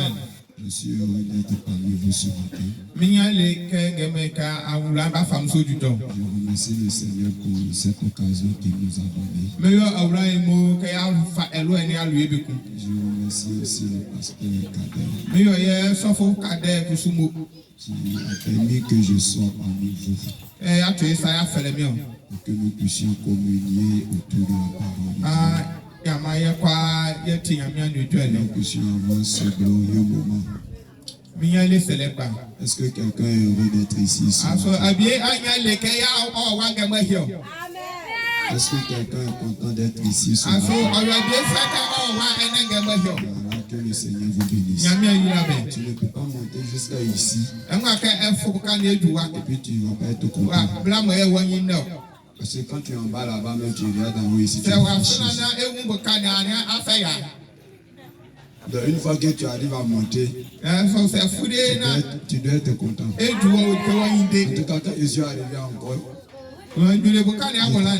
Amen. Je suis heureux d'être parmi vous ce matin. Je remercie le Seigneur pour cette occasion qu'il nous a donnée. Je remercie aussi le pasteur Kader qui a permis que je sois parmi vous et que nous puissions communier autour de la parole. Nous puissions avoir ce glorieux moment. Est-ce que quelqu'un est heureux d'être ici ce matin? Est-ce que quelqu'un est content d'être ici ce matin? Que le Seigneur vous bénisse. Tu ne peux pas monter jusqu'à ici et puis tu ne vas pas être content. Parce que quand tu es en bas là-bas, même tu regardes en haut ici. Donc une fois que tu arrives à monter, tu dois être content. En tout cas, quand je suis arrivé encore,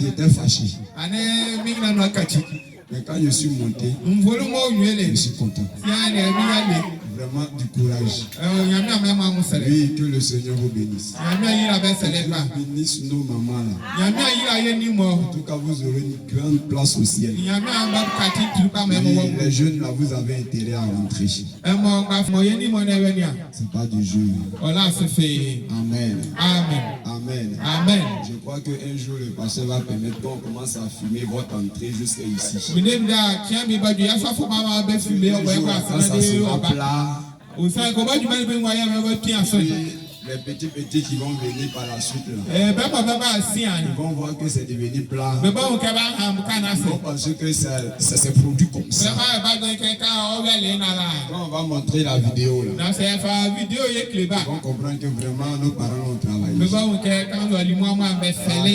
j'étais fâché. Mais quand je suis monté, je suis content. Vraiment du courage. Oui, que le Seigneur vous bénisse. Bénisse nos mamans là. En tout cas, vous aurez une grande place au ciel. Oui, les jeunes là, vous avez intérêt à rentrer. C'est pas du jeu. Amen. Amen. Amen. Amen. Je crois qu'un jour le pasteur va permettre qu'on commence à fumer votre entrée jusqu'à ici. Quand ça sera plat, les petits qui vont venir par la suite là, ils vont voir que c'est devenu plat. Ils vont penser que ça s'est produit comme ça. Quand on va montrer la vidéo là, ils vont comprendre que vraiment nos parents ont travaillé.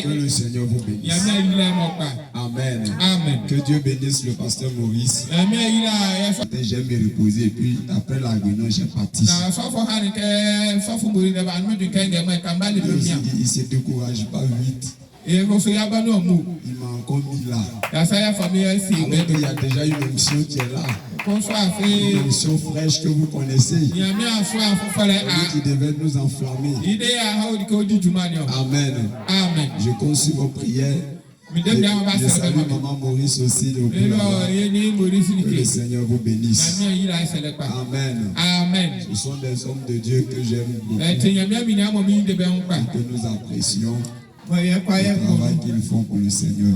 Que le Seigneur vous bénisse. Amen. Amen. Que Dieu bénisse le pasteur Maurice. J'ai me reposer et puis après la réunion j'ai parti. Il se décourage pas vite. Il m'a encore mis là. Alors qu'il y a déjà une émission qui est là. Une émission fraîche que vous connaissez. Qui devait nous enflammer. Amen. Amen. Je conçus vos prières. Je salue maman Maurice aussi. Que le Seigneur vous bénisse. Amen. Amen. Ce sont des hommes de Dieu que j'aime beaucoup. Et que nous apprécions le travail qu'ils font pour le Seigneur.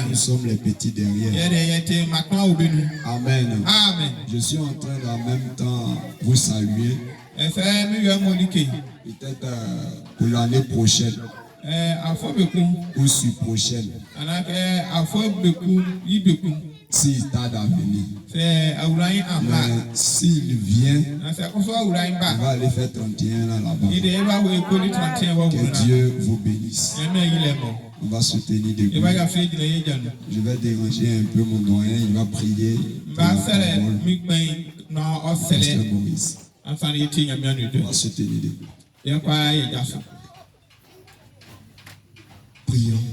Nous sommes les petits derrière. Amen. Amen. Je suis en train de en même temps vous saluer. Peut-être pour l'année prochaine. Ou sur prochaine. S'il tarde à venir. Mais s'il vient, on va aller faire 31 ans là-bas. Que Dieu vous bénisse. On va se tenir debout. Je vais déranger un peu mon doyen, il va prier. Pasteur Maurice. On va se tenir debout. Prions.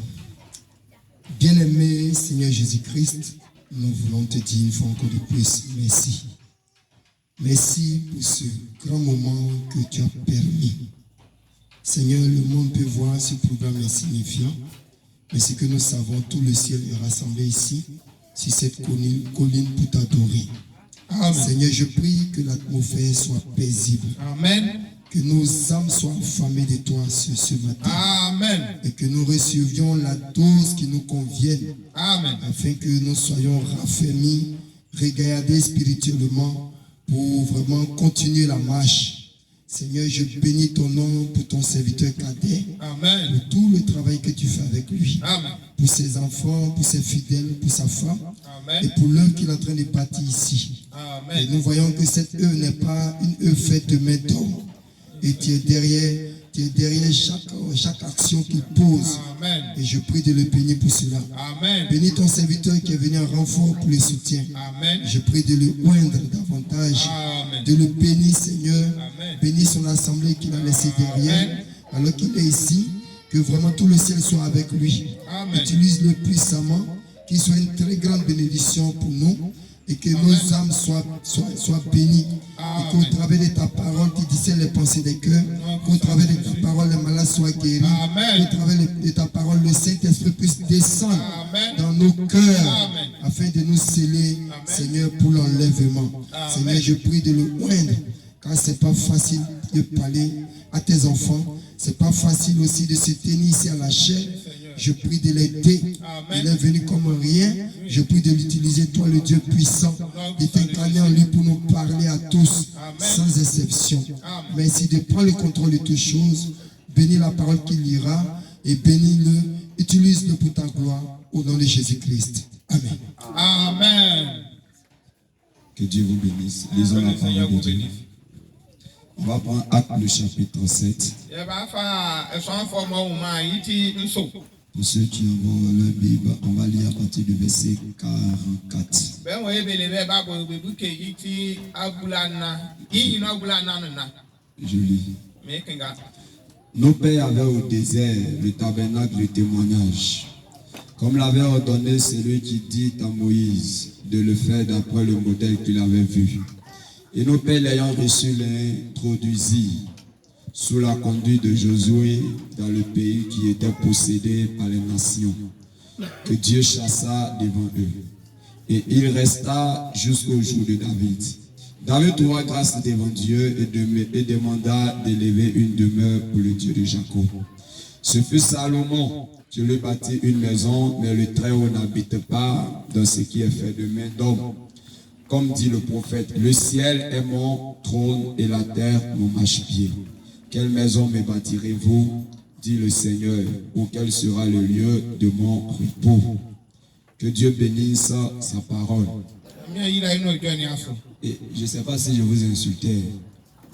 Bien-aimé Seigneur Jésus-Christ, nous voulons te dire une fois encore de plus merci. Merci pour ce grand moment que tu as permis. Seigneur, le monde peut voir ce programme insignifiant, mais ce que nous savons, tout le ciel est rassemblé ici, sur cette colline pour t'adorer. Seigneur, je prie que l'atmosphère soit paisible. Amen. Que nos âmes soient affamées de toi ce matin. Amen. Et que nous recevions la dose qui nous convienne. Amen. Afin que nous soyons raffermis, regardés spirituellement pour vraiment continuer la marche. Seigneur, je bénis ton nom pour ton serviteur Kader. Amen. Pour tout le travail que tu fais avec lui. Amen. Pour ses enfants, pour ses fidèles, pour sa femme. Amen. Et pour l'œuvre qu'il est en train de partir ici. Amen. Et nous voyons que cette œuvre n'est pas une œuvre faite de main d'homme. Et tu es derrière chaque action qu'il pose. Amen. Et je prie de le bénir pour cela. Amen. Bénis ton serviteur qui est venu en renfort pour le soutien. Amen. Je prie de le oindre davantage. Amen. De le bénir, Seigneur. Amen. Bénis son assemblée qu'il a laissée derrière. Alors qu'il est ici, que vraiment tout le ciel soit avec lui. Amen. Utilise-le puissamment, qu'il soit une très grande bénédiction pour nous. et que nos âmes soient bénies. Et qu'au travers de ta parole, tu discernes les pensées des cœurs. Qu'au travers de ta parole, les malades soient guéris. Qu'au travers de ta parole, le Saint-Esprit puisse descendre dans nos cœurs afin de nous sceller, Seigneur, pour l'enlèvement. Seigneur, je prie de le oindre, car ce n'est pas facile de parler à tes enfants. Ce n'est pas facile aussi de se tenir ici à la chair. Je prie de l'aider. Il est venu comme rien. Je prie de l'utiliser, toi le Dieu puissant, de t'incarner en lui pour nous parler à tous, sans exception. Merci de prendre le contrôle de toutes choses. Bénis la parole qu'il lira et bénis-le. Utilise-le pour ta gloire au nom de Jésus-Christ. Amen. Amen. Que Dieu vous bénisse. Lisons la parole de Dieu. On va prendre Acte le chapitre 7. Pour ceux qui envoient leur Bible, on va lire à partir du verset 44. Je lis. Nos pères avaient au désert le tabernacle du témoignage, comme l'avait ordonné celui qui dit à Moïse de le faire d'après le modèle qu'il avait vu. Et nos pères l'ayant reçu l'introduisirent sous la conduite de Josué dans le pays qui était possédé par les nations, que Dieu chassa devant eux. Et il resta jusqu'au jour de David. David trouva grâce devant Dieu et demanda d'élever une demeure pour le Dieu de Jacob. Ce fut Salomon qui lui bâtit une maison, mais le Très-Haut n'habite pas dans ce qui est fait de main d'homme. Comme dit le prophète, le ciel est mon trône et la terre mon marchepied. Quelle maison me bâtirez-vous, dit le Seigneur, ou quel sera le lieu de mon repos? Que Dieu bénisse sa parole. Et je ne sais pas si je vous insultais.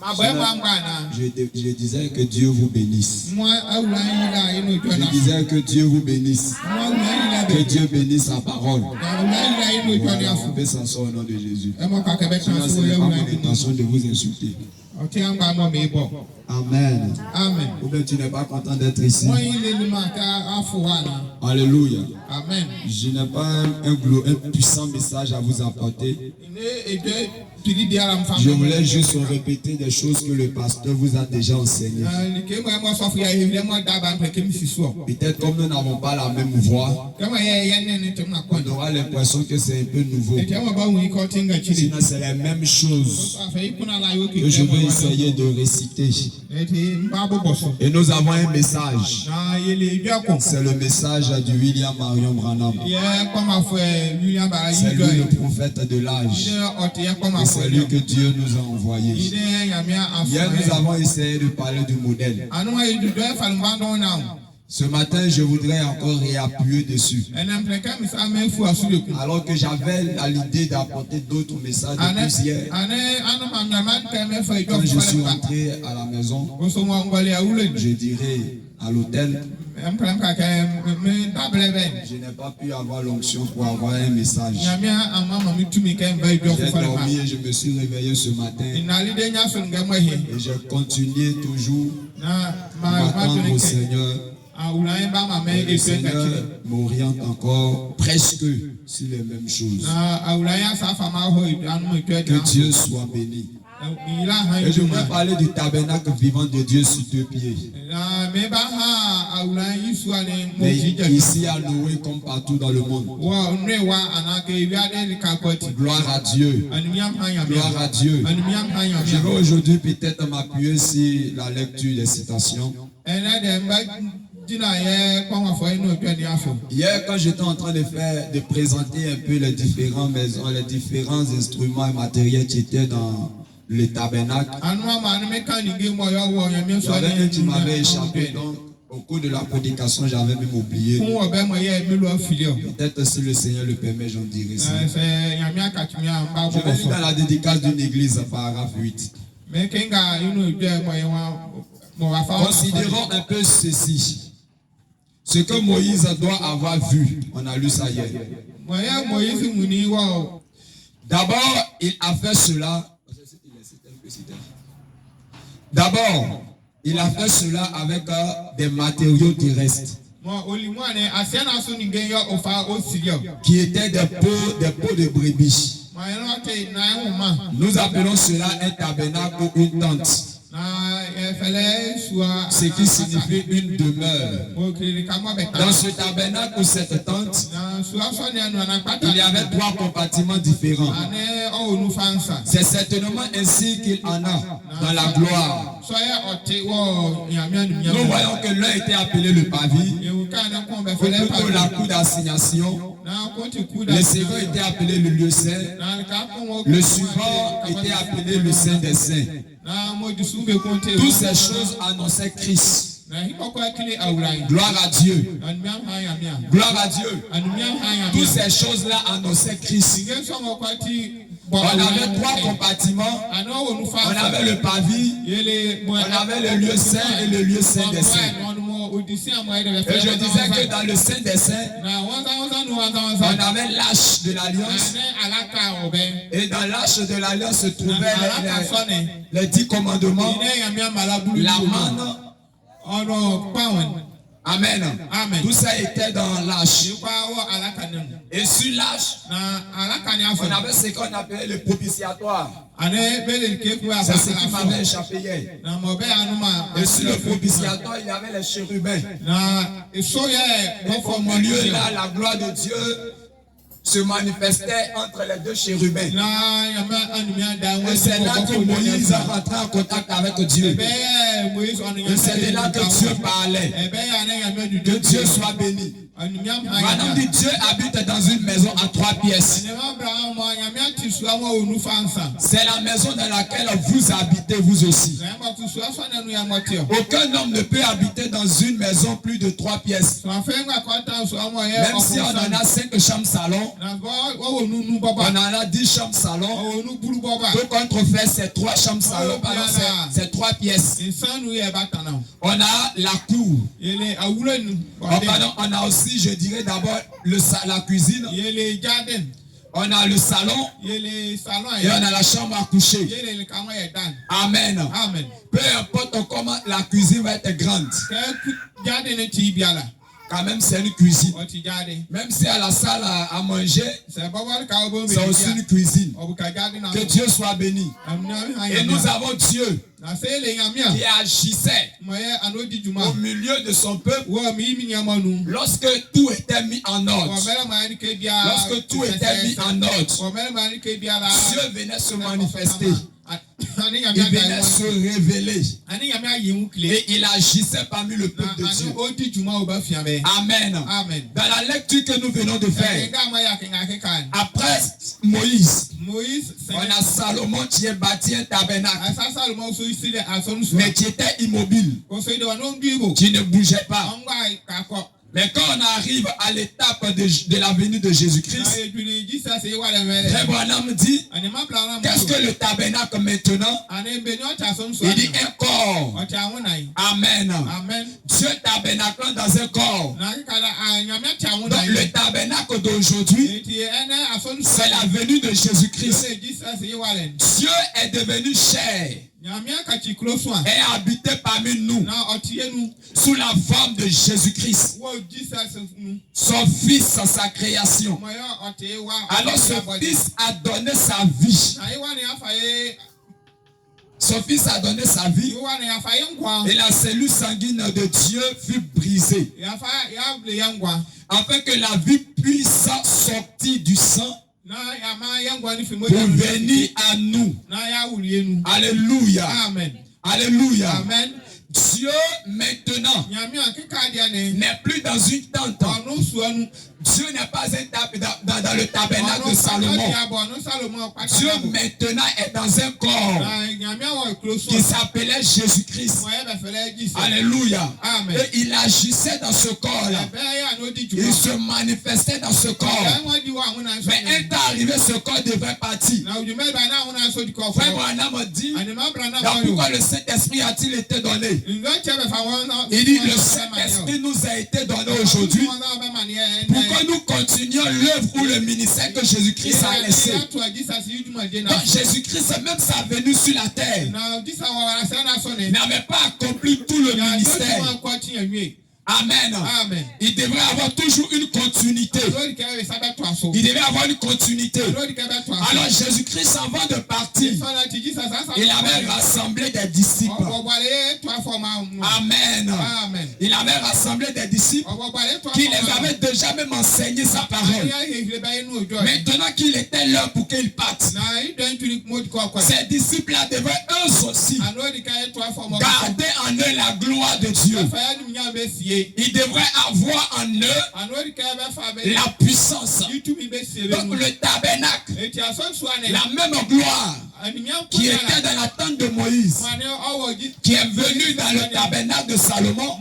Je disais que Dieu vous bénisse. Je disais que Dieu vous bénisse. Que Dieu bénisse sa parole. Voilà, on peut s'asseoir au nom de Jésus. Sinon, ce n'est pas mon intention de vous insulter. Amen. Amen. Ou bien tu n'es pas content d'être ici. Alléluia. Amen. Je n'ai pas un puissant message à vous apporter. Je voulais juste répéter des choses que le pasteur vous a déjà enseignées. Peut-être comme nous n'avons pas la même voix, on aura l'impression que c'est un peu nouveau. Sinon, c'est la même chose que je vais essayer de réciter. Et nous avons un message. C'est le message de William Marion Branham. C'est lui le prophète de l'âge. Et c'est lui que Dieu nous a envoyé. Hier, nous avons essayé de parler du modèle. Ce matin, je voudrais encore réappuyer dessus. Alors que j'avais l'idée d'apporter d'autres messages depuis hier. Quand je suis rentré à la maison, je dirais à l'hôtel, je n'ai pas pu avoir l'onction pour avoir un message. J'ai dormi et je me suis réveillé ce matin. Et j'ai continué toujours à m'attendre au Seigneur. Et le Seigneur m'oriente encore presque sur les mêmes choses. Que Dieu soit béni. Et je voudrais parler du tabernacle vivant de Dieu sur deux pieds. Mais ici à Noé comme partout dans le monde. Gloire à Dieu. Gloire à Dieu. Je vais aujourd'hui peut-être m'appuyer sur la lecture des citations. Hier, quand j'étais en train de présenter un peu les différentes maisons, les différents instruments et matériels qui étaient dans le tabernacle, j'avais un qui m'avait échappé. Donc, au cours de la prédication, j'avais même oublié. Peut-être si le Seigneur le permet, j'en dirai ça. Je vais lire dans la dédicace d'une église, paragraphe 8. Considérons un peu ceci. Ce que Moïse doit avoir vu, on a lu ça hier. D'abord, il a fait cela. D'abord, il a fait cela avec des matériaux terrestres. Qui étaient des peaux de brebis. Nous appelons cela un tabernacle ou une tente. Ce qui signifie une demeure. Dans ce tabernacle ou cette tente, il y avait 3 compartiments différents. C'est certainement ainsi qu'il en a dans la gloire. Nous voyons que l'un était appelé le pavis, ou plutôt la cour d'assignation. Le second était appelé le lieu saint. Le suivant était appelé le Saint des Saints. Toutes ces choses annonçaient Christ. Gloire à Dieu. Gloire à Dieu. Toutes ces choses-là annonçaient Christ. On avait 3 compartiments. On avait le pavis, on avait le lieu saint et le lieu saint des saints. Et je disais que dans le Saint des Saints, on avait l'arche de l'Alliance. Et dans l'arche de l'Alliance se trouvaient les 10 commandements, la manne. Amen. Amen. Tout ça était dans l'arche. Et sur l'arche, on avait ce qu'on appelait le propitiatoire. C'est ce qui m'avait échappé hier. Et sur le propitiatoire, il y avait les chérubins. Et au milieu là, la gloire de Dieu se manifestait entre les 2 chérubins. Et c'est là que Moïse a rentré en contact avec Dieu. Et c'est là que Dieu parlait. Que Dieu soit béni. Madame dit Dieu habite dans une maison à 3 pièces. C'est la maison dans laquelle vous habitez vous aussi. Aucun homme ne peut habiter dans une maison plus de 3 pièces. Même si on en a 5 chambres salon, on en a 10 chambres salon. Tout contre fait c'est 3 chambres salon. C'est 3 pièces. On a la cour. On a aussi, je dirais d'abord la cuisine. On a le salon et on a la chambre à coucher. Amen. Amen. Peu importe comment la cuisine va être grande. Quand même, c'est une cuisine. Même si à la salle à manger, c'est aussi une cuisine. Que Dieu soit béni. Et nous avons Dieu qui agissait au milieu de son peuple lorsque tout était mis en ordre. Lorsque tout était mis en ordre, Dieu venait se manifester. Il venait se révéler et il agissait parmi le peuple de Dieu. Amen. Amen. Dans la lecture que nous venons de faire, après Moïse, on a Salomon qui a bâti un tabernacle, mais qui était immobile, qui ne bougeait pas. Mais quand on arrive à l'étape de la venue de Jésus-Christ, Frère Branham dit, qu'est-ce que le tabernacle maintenant? Il dit un corps. Amen. Dieu tabernacle dans un corps. Donc le tabernacle d'aujourd'hui, c'est la venue de Jésus-Christ. Dieu est devenu chair et habité parmi nous sous la forme de Jésus-Christ, son fils, sa création. Alors ce fils a donné sa vie. Son fils a donné sa vie et la cellule sanguine de Dieu fut brisée afin que la vie puisse sortir du sang pour venir à nous. Alléluia. Amen. Alléluia. Amen. Dieu maintenant n'est plus dans une tente. Dieu n'est pas dans le tabernacle de Salomon. Dieu maintenant est dans un corps qui s'appelait Jésus-Christ. Alléluia. Amen. Et il agissait dans ce corps-là. Il se manifestait dans ce corps. Mais un temps arrivé, ce corps devait partir. Frère Branham dit, pourquoi le Saint-Esprit a-t-il été donné? Il dit, le Saint-Esprit nous a été donné aujourd'hui pour que nous continuions l'œuvre ou le ministère que Jésus-Christ a laissé. Donc Jésus-Christ, même sa venue sur la terre, n'avait pas accompli tout le ministère. Amen. Amen. Il devrait avoir toujours une continuité. Il devrait avoir une continuité. Alors Jésus-Christ, avant de partir, il avait rassemblé des disciples. Amen. Il avait rassemblé des disciples qui les avaient déjà même enseigné sa parole. Maintenant qu'il était l'heure pour qu'ils partent, ces disciples-là devaient eux aussi garder en eux la gloire de Dieu. Ils devraient avoir en eux la puissance. Donc le tabernacle, la même gloire qui était dans la tente de Moïse, qui est venue dans le tabernacle de Salomon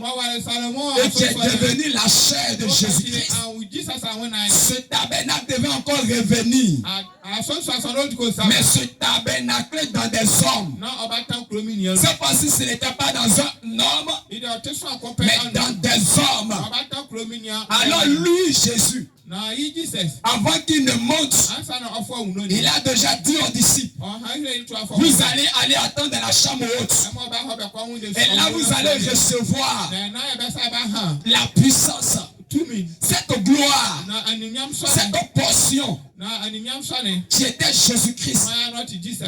et qui est devenu la chair de Jésus-Christ. Ce tabernacle devait encore revenir. Mais ce tabernacle dans des hommes. C'est pas si ce n'était pas dans un homme, mais dans des hommes. Alors lui, Jésus, avant qu'il ne monte, il a déjà dit aux disciples, vous allez aller attendre dans la chambre haute. Et là, vous allez recevoir la puissance, cette gloire, cette portion qui était Jésus-Christ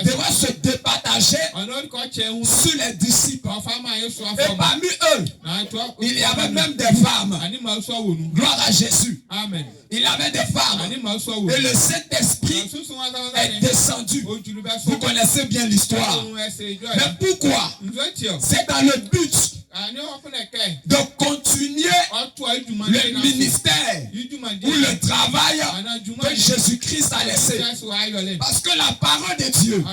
devrait se départager sur les disciples. Et parmi eux, il y avait même des femmes. Gloire à Jésus. Il y avait des femmes. Et le Saint-Esprit est descendu. Vous connaissez bien l'histoire. Mais pourquoi? C'est dans le but de continuer le ministère ou le travail que Jésus-Christ a laissé. Parce que la parole de Dieu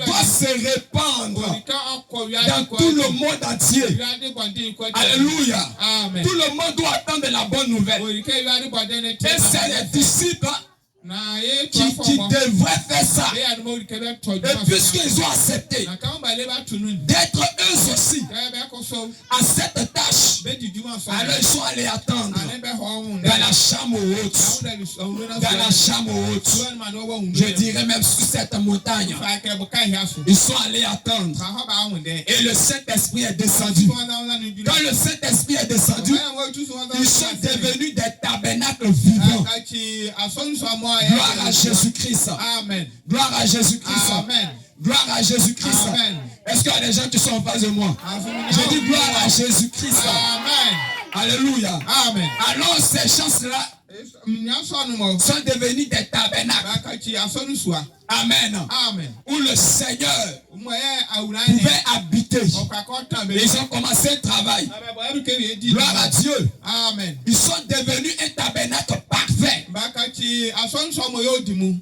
doit se répandre dans tout le monde entier. Alléluia. Tout le monde doit attendre la bonne nouvelle. Et c'est les disciples qui devraient faire ça. Et puisqu'ils ont accepté d'être eux aussi à cette tâche, alors ils sont allés attendre dans la chambre haute. Dans la chambre haute. Je dirais même sur cette montagne. Ils sont allés attendre. Et le Saint-Esprit est descendu. Quand le Saint-Esprit est descendu, ils sont devenus des tabernacles vivants. Gloire à Jésus-Christ. Amen. Gloire à Jésus-Christ. Amen. Gloire à Jésus-Christ. Amen. Est-ce qu'il y a des gens qui sont en face de moi? Je dis gloire à Jésus-Christ. Amen. Alléluia. Amen. Alors ces gens-là sont devenus des tabernacles. Amen. Amen. Où le Seigneur pouvait habiter. Ils ont commencé le travail. Gloire à Dieu. Amen. Ils sont devenus un tabernacle parfait.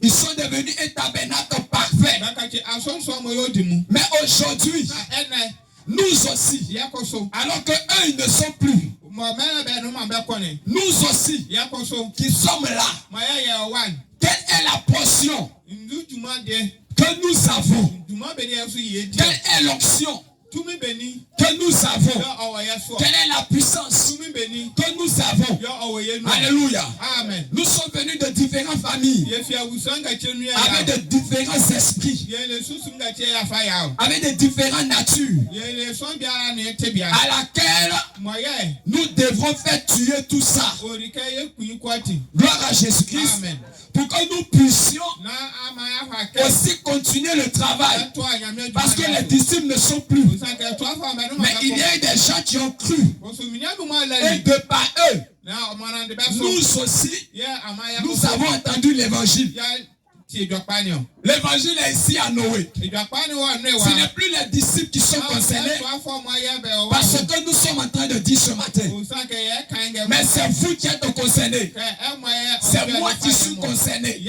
Ils sont devenus un tabernacle parfait. Mais aujourd'hui, nous aussi, alors que eux ils ne sont plus, nous aussi qui sommes là, quelle est la portion que nous avons? Quelle est l'onction que nous avons? Quelle est la puissance que nous avons? Alléluia. Amen. Nous sommes venus de différentes familles, avec de différents esprits, avec de différentes natures, à laquelle nous devrons faire tuer tout ça. Gloire à Jésus-Christ. Amen. Pour que nous puissions aussi continuer le travail. Parce que les disciples ne sont plus. Mais il y a eu des gens qui ont cru. Et de par eux, nous aussi, nous avons entendu l'évangile. L'évangile est ici à Noé. Ce n'est plus les disciples qui sont concernés, parce que nous sommes en train de dire ce matin. Mais c'est vous qui êtes concernés. C'est moi qui suis concerné.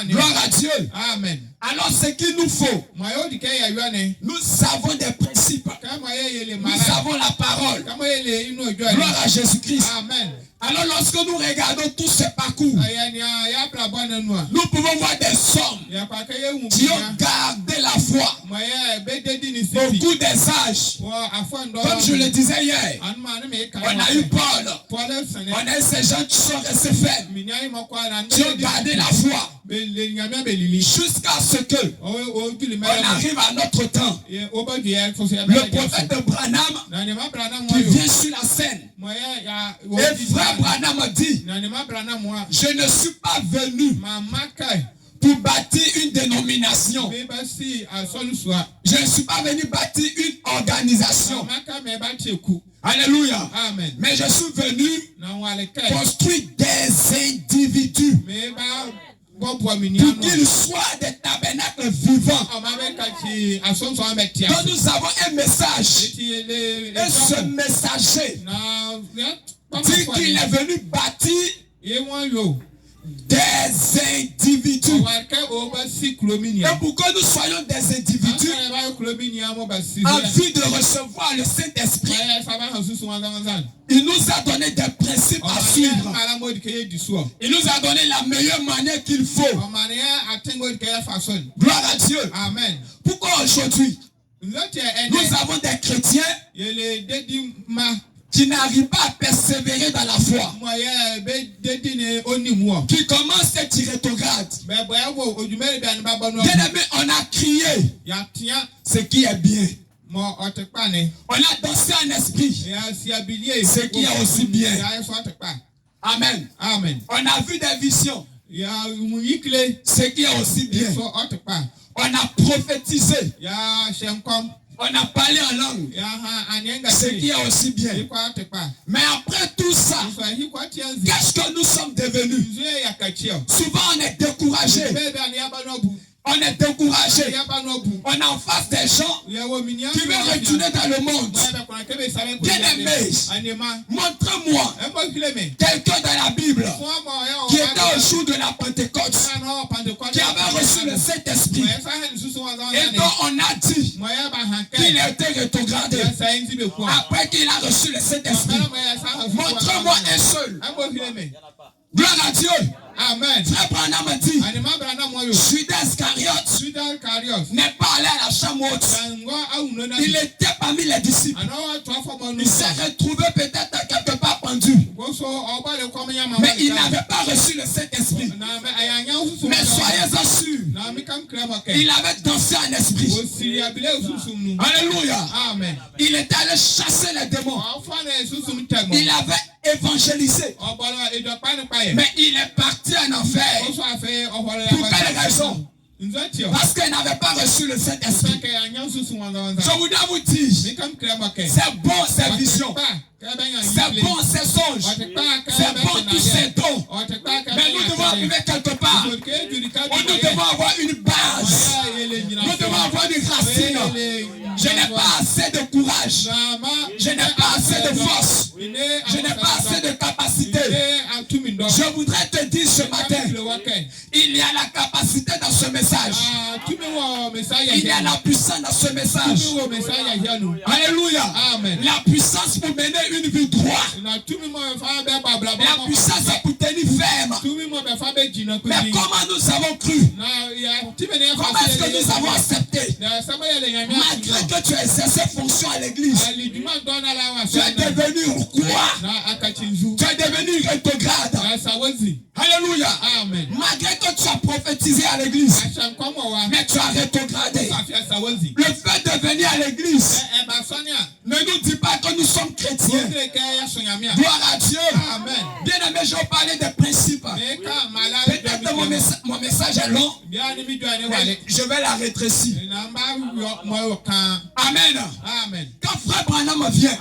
Gloire à Dieu. Amen. Alors ce qu'il nous faut, nous avons des principes. Nous avons la parole. Gloire à Jésus-Christ. Amen. Alors lorsque nous regardons tout ce parcours, nous pouvons voir des hommes qui ont gardé la foi au cours des âges. Comme je le disais hier, on a eu Paul, on a eu ces gens qui sont restés faibles, qui ont gardé la foi. jusqu'à ce que on arrive à notre temps. Le prophète Branham qui vient sur la scène. Et frère Branham dit, je ne suis pas venu pour bâtir une dénomination. Je ne suis pas venu bâtir une organisation. Alléluia. Amen. Mais je suis venu construire des individus pour qu'ils soient des tabernacles vivants. Donc nous avons un message. Et ce messager dit qu'il est venu bâtir des individus. Et pour que nous soyons des individus en vue de recevoir le Saint-Esprit, il nous a donné des principes à suivre. Il nous a donné la meilleure manière qu'il faut. Gloire à Dieu. Amen. Pourquoi aujourd'hui nous avons des chrétiens qui n'arrivent pas à persévérer dans la foi, qui commencent à être rétrogrades. Bien aimé, on a crié ce qui est bien. On a dansé en esprit ce qui est aussi bien. Amen. Amen. On a vu des visions ce qui est aussi bien. On a prophétisé. On a parlé en langue, ce qui est aussi bien. Mais après tout ça, qu'est-ce que nous sommes devenus? Souvent on est découragé. On est découragé. On est en face des gens qui veulent retourner dans le monde. Bien-aimé, montre-moi quelqu'un dans la Bible qui était au jour de la Pentecôte, qui avait reçu le Saint-Esprit et dont on a dit qu'il était rétrogradé après qu'il a reçu le Saint-Esprit. Montre-moi un seul. Gloire à Dieu. Amen. Frère Branham dit, Judas Iscariote n'est pas allé à la chambre haute. Il était parmi les disciples. Il s'est retrouvé peut-être quelque part pendu. Mais il n'avait pas reçu le Saint-Esprit. Mais soyez-en sûrs, il avait dansé en esprit. Alléluia. Amen. Il était allé chasser les démons. Il avait évangélisé. Mais il est parti en enfer. Pour quelle raison? Parce qu'il n'avait pas reçu le Saint-Esprit. Je voudrais vous dire, c'est bon ces visions, c'est bon ces songes, c'est bon tous ces dons. Mais nous devons arriver quelque part. Nous devons avoir une base. Nous devons avoir une racine. Je n'ai pas assez de courage. Je n'ai pas assez de force. Je n'ai pas assez de capacité. Je voudrais te dire ce matin, il y a la capacité dans ce message. Il y a la puissance dans ce message. Alléluia. Amen. La puissance pour mener une vie droite. La puissance pour tenir ferme. Mais comment nous avons cru? Comment est-ce que nous avons accepté? Malgré que tu as exercé fonction à l'église, tu es devenu quoi? Tu es devenu rétrograde. Alléluia. Amen. Malgré que tu as prophétisé à l'église, mais tu as rétrogradé. Le fait de venir à l'église ne nous dit pas que nous sommes chrétiens. Gloire à Dieu. Amen. Bien aimé, je vais parler des principes. Peut-être que mon message est long, mais je vais la rétrécir. Amen. Amen. Quand frère Branham vient,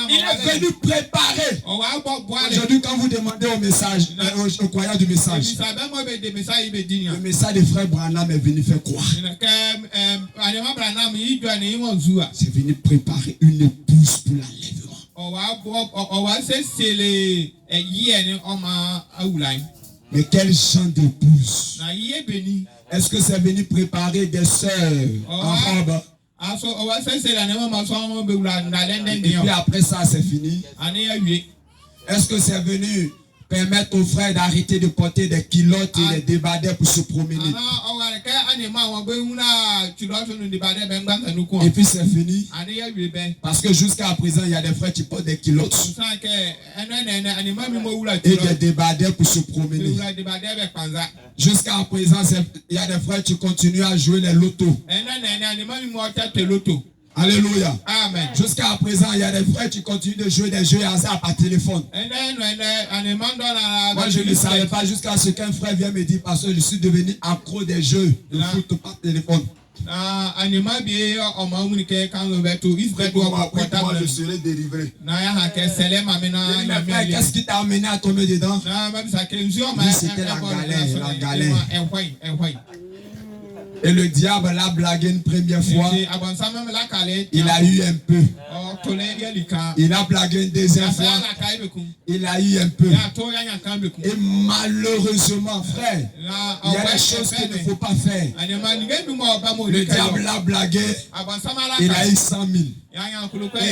il est venu préparer. Aujourd'hui, quand vous demandez au message, au croyant du message, le message de frère Branham est venu faire quoi? C'est venu préparer une épouse pour l'enlèvement. Mais quel genre d'épouse? Est-ce que c'est venu préparer des sœurs en robe? Et puis après ça, c'est fini. Est-ce que c'est venu Permettre aux frères d'arrêter de porter des culottes et des débardeurs pour se promener. Et puis c'est fini. Parce que jusqu'à présent, il y a des frères qui portent des culottes et des débardeurs pour se promener. Jusqu'à présent, il y a des frères qui continuent à jouer les lotos. Alléluia. Amen. Jusqu'à présent, il y a des frères qui continuent de jouer des jeux hasard par téléphone. Moi, je ne savais pas jusqu'à ce qu'un frère vienne me dire parce que je suis devenu accro des jeux de foot par téléphone. Moi, je serai délivré. Qu'est-ce qui t'a amené à tomber dedans? C'était la galère. Et le diable l'a blagué une première fois. Il a eu un peu. Il a blagué une deuxième fois. Il a eu un peu. Et malheureusement, frère, il y a des choses qu'il ne faut pas faire. Le diable l'a blagué. Il a eu 100 000. Et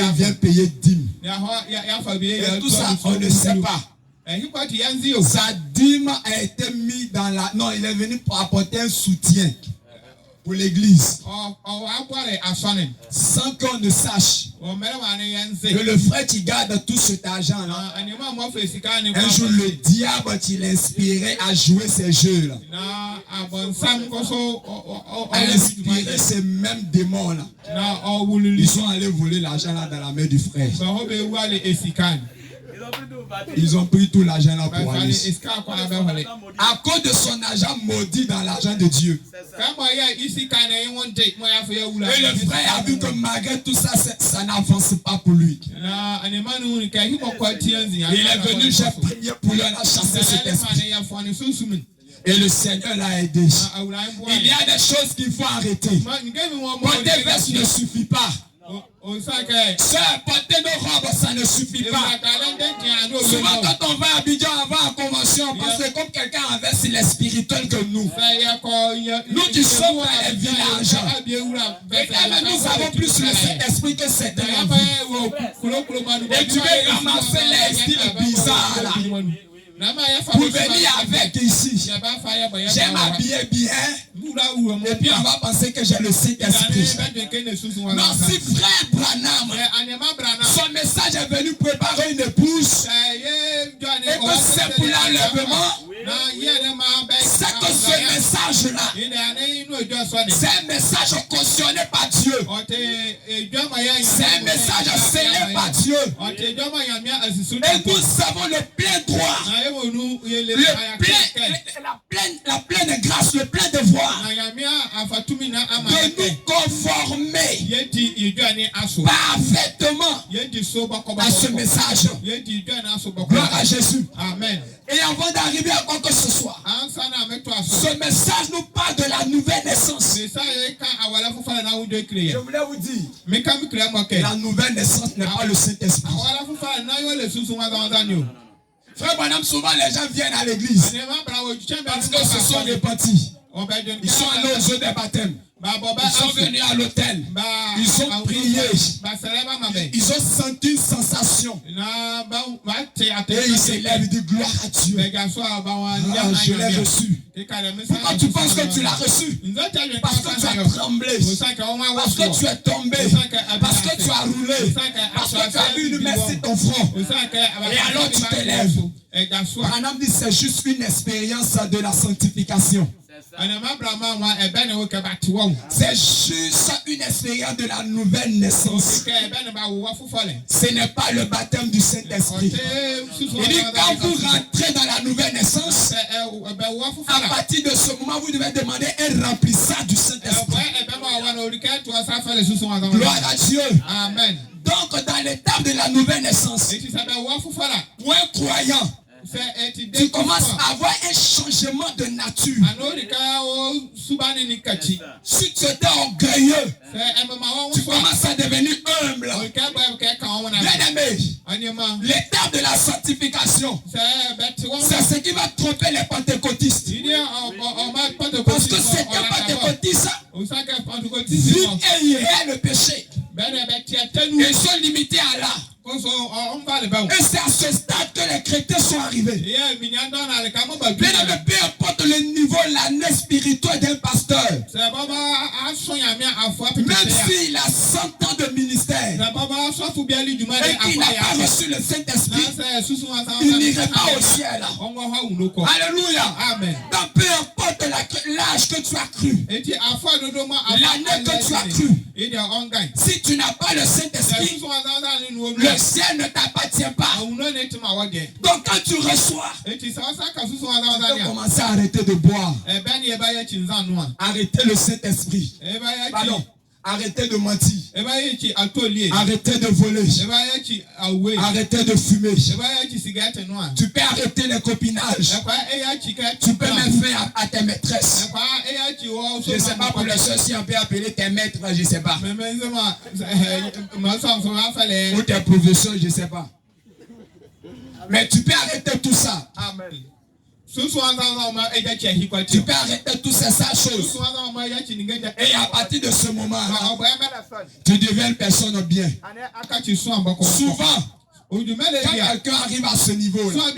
il vient payer 10 000. Et tout ça, on ne sait pas. Sa dîme a été mise dans la... Non, il est venu pour apporter un soutien pour l'église. Sans qu'on ne sache que le frère qui garde tout cet argent-là, un jour le diable qui l'inspirait à jouer ces jeux-là, à inspirer ces mêmes démons-là, ils sont allés voler l'argent-là dans la main du frère. Ils ont pris tout l'argent là pour aller. À cause de son argent maudit dans l'argent de Dieu. Et le frère a vu que malgré tout ça, ça n'avance pas pour lui. Il est venu, j'ai prié pour lui, on a chassé cet esprit. Et le Seigneur l'a aidé. Il y a des choses qu'il faut arrêter. Porter veste ne suffit pas. Sœur, porter nos robes, ça ne suffit pas. Souvent, quand on va à Abidjan avant la convention, on pense que comme quelqu'un avait, il est spirituel que nous. Nous qui sommes dans les villages. Et nous avons plus le Saint-Esprit que cette vie. Et tu veux ramasser les styles bizarres là. Pour venir avec ici, j'aime m'habiller bien. Et puis on va penser que j'ai le Saint-Esprit. Non, si frère Branham, son message est venu préparer une épouse, et que c'est pour l'enlèvement, c'est que ce message-là, c'est un message cautionné par Dieu. C'est un message scellé par Dieu. Et nous avons le plein droit, la pleine grâce, le plein devoir de nous conformer parfaitement à ce message. Gloire à Jésus. Amen. Et avant d'arriver à quoi que ce soit, ce message nous parle de la nouvelle naissance. Je voulais vous dire, la nouvelle naissance n'est pas le Saint-Esprit. Frère Branham, souvent les gens viennent à l'église parce que ce sont repentis. Ils sont allés aux eaux des baptêmes. Ils sont venus à l'hôtel. Ils ont prié. Ils ont senti une sensation. Et ils s'élèvent et disent gloire à Dieu. Je l'ai reçu. Pourquoi tu penses que tu l'as reçu? Parce que tu as tremblé. Parce que tu es tombé. Parce que tu as roulé. Parce que tu as vu une merci ton front. Et alors tu te lèves. Branham dit c'est juste une expérience de la sanctification. C'est juste une expérience de la nouvelle naissance. Ce n'est pas le baptême du Saint-Esprit. Il dit quand vous rentrez dans la nouvelle naissance, à partir de ce moment, vous devez demander un remplissage du Saint-Esprit. Gloire à Dieu. Amen. Donc dans l'étape de la nouvelle naissance, pour un croyant, tu commences à avoir un changement de nature. Si tu étais orgueilleux, tu commences à devenir humble. Bien aimé, l'étape de la sanctification, c'est ce qui va tromper les pentecôtistes. Parce que c'est un pentecôtiste, vu et il y a le péché, ils sont limités à là. Et c'est à ce stade que les chrétiens sont arrivés. Bien aimé, peu importe le niveau, l'année spirituelle d'un pasteur, même s'il a 100 ans de ministère et qu'il n'a pas reçu le Saint-Esprit, il n'irait pas au ciel. Alléluia. Amen. Donc peu importe l'âge que tu as cru, l'année que tu as cru, si tu n'as pas le Saint-Esprit, le ciel ne t'appartient pas. Donc quand tu reçois, tu peux commencer à arrêter de boire. Arrêtez le Saint-Esprit. Pardon. Arrêtez de mentir. Arrêtez de voler. Arrêtez de fumer. Tu peux arrêter les copinages. Tu peux même faire à tes maîtresses. Je ne sais pas pour les soeurs si on peut appeler tes maîtres, je ne sais pas. Ou tes professeurs, je ne sais pas. Mais tu peux arrêter tout ça. Amen. Tu peux arrêter toutes ces sales choses. Et à partir de ce moment, tu deviens une personne bien. Souvent, quand quelqu'un arrive à ce niveau, nous, en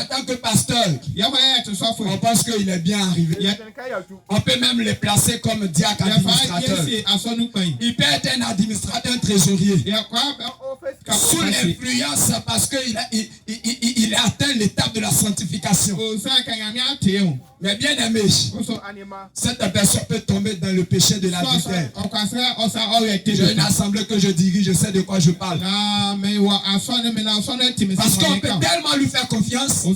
tant que pasteur, on pense qu'il est bien arrivé. On peut même les placer comme diacre administrateur. Il peut être un administrateur trésorier. Sous l'influence parce qu'il a atteint l'étape de la sanctification. Mais bien aimé, cette personne peut tomber dans le péché de l'adultère. J'ai une assemblée que je dirige, je sais de quoi je parle. Parce qu'on peut tellement lui faire confiance qu'il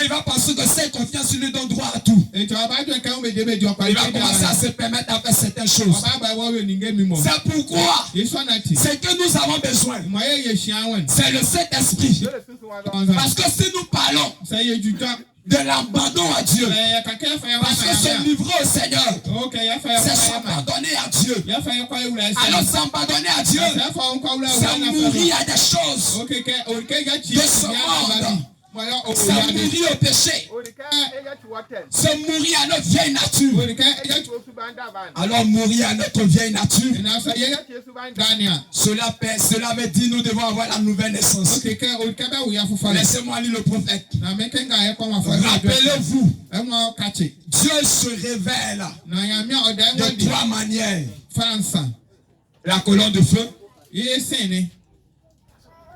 va penser que cette confiance lui donne droit à tout. Il va commencer à se permettre à faire certaines choses. C'est pourquoi c'est que nous avons besoin. C'est le Saint-Esprit. Parce que si nous parlons de l'abandon à Dieu, parce que se livrer au Seigneur, c'est s'abandonner à Dieu. Alors s'abandonner à Dieu, c'est mourir à des choses de ce monde. C'est mourir au péché. C'est mourir à notre vieille nature. Alors mourir à notre vieille nature, cela veut dire nous devons avoir la nouvelle naissance. Laissez-moi lire le prophète. Rappelez-vous, Dieu se révèle de trois manières. La colonne de feu,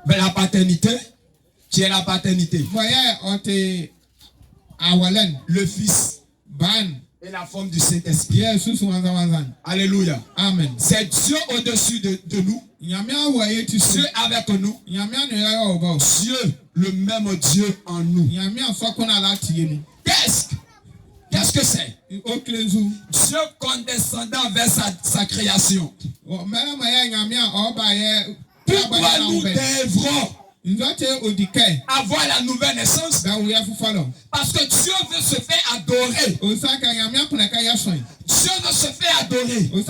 la paternité, qui est la paternité. Le Fils et la forme du Saint-Esprit. Alléluia. Amen. C'est Dieu au-dessus de nous. Dieu avec nous. Dieu, le même Dieu en nous. Qu'est-ce que c'est? Dieu condescendant vers sa création. Pourquoi nous devrons avoir la nouvelle naissance? Parce que Dieu veut se faire adorer. Dieu veut se faire adorer. Dieu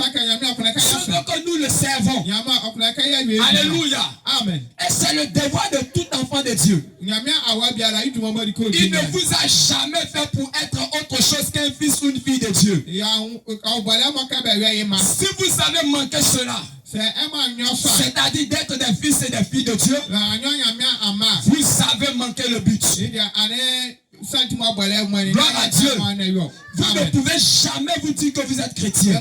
veut que nous le servons. Alléluia. Amen. Et c'est le devoir de tout enfant de Dieu. Il ne vous a jamais fait pour être autre chose qu'un fils ou une fille de Dieu. Si vous avez manqué cela, c'est-à-dire d'être des fils et des filles de Dieu, vous avez manqué le but. Gloire à Dieu. Vous ne pouvez jamais vous dire que vous êtes chrétien.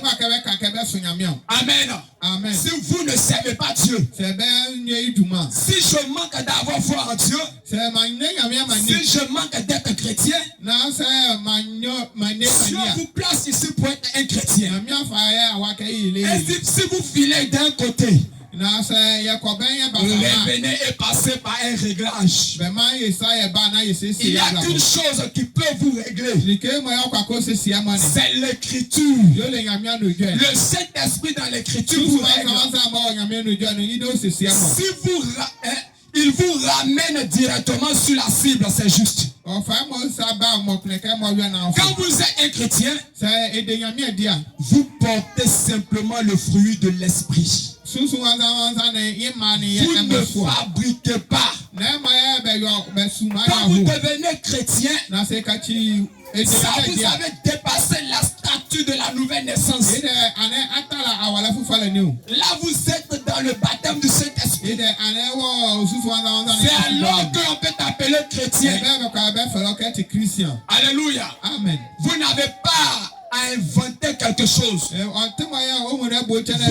Amen. Amen. Si vous ne servez pas Dieu, si je manque d'avoir foi en Dieu, si je manque d'être chrétien, Dieu vous place ici pour être un chrétien. Et si vous filez d'un côté, revenez et passez par un réglage. Il n'y a qu'une chose qui peut vous régler. C'est l'écriture. Le Saint-Esprit dans l'écriture vous règle. Si il vous ramène directement sur la cible, c'est juste. Quand vous êtes un chrétien, vous portez simplement le fruit de l'esprit. Vous ne fabriquez pas. Quand vous devenez chrétien, Ça vous avez dépassé la statue de la nouvelle naissance. Là vous êtes dans le baptême du Saint-Esprit. C'est alors qu'on peut t'appeler chrétien. Alléluia. Amen. Vous n'avez pas à inventer quelque chose. Vous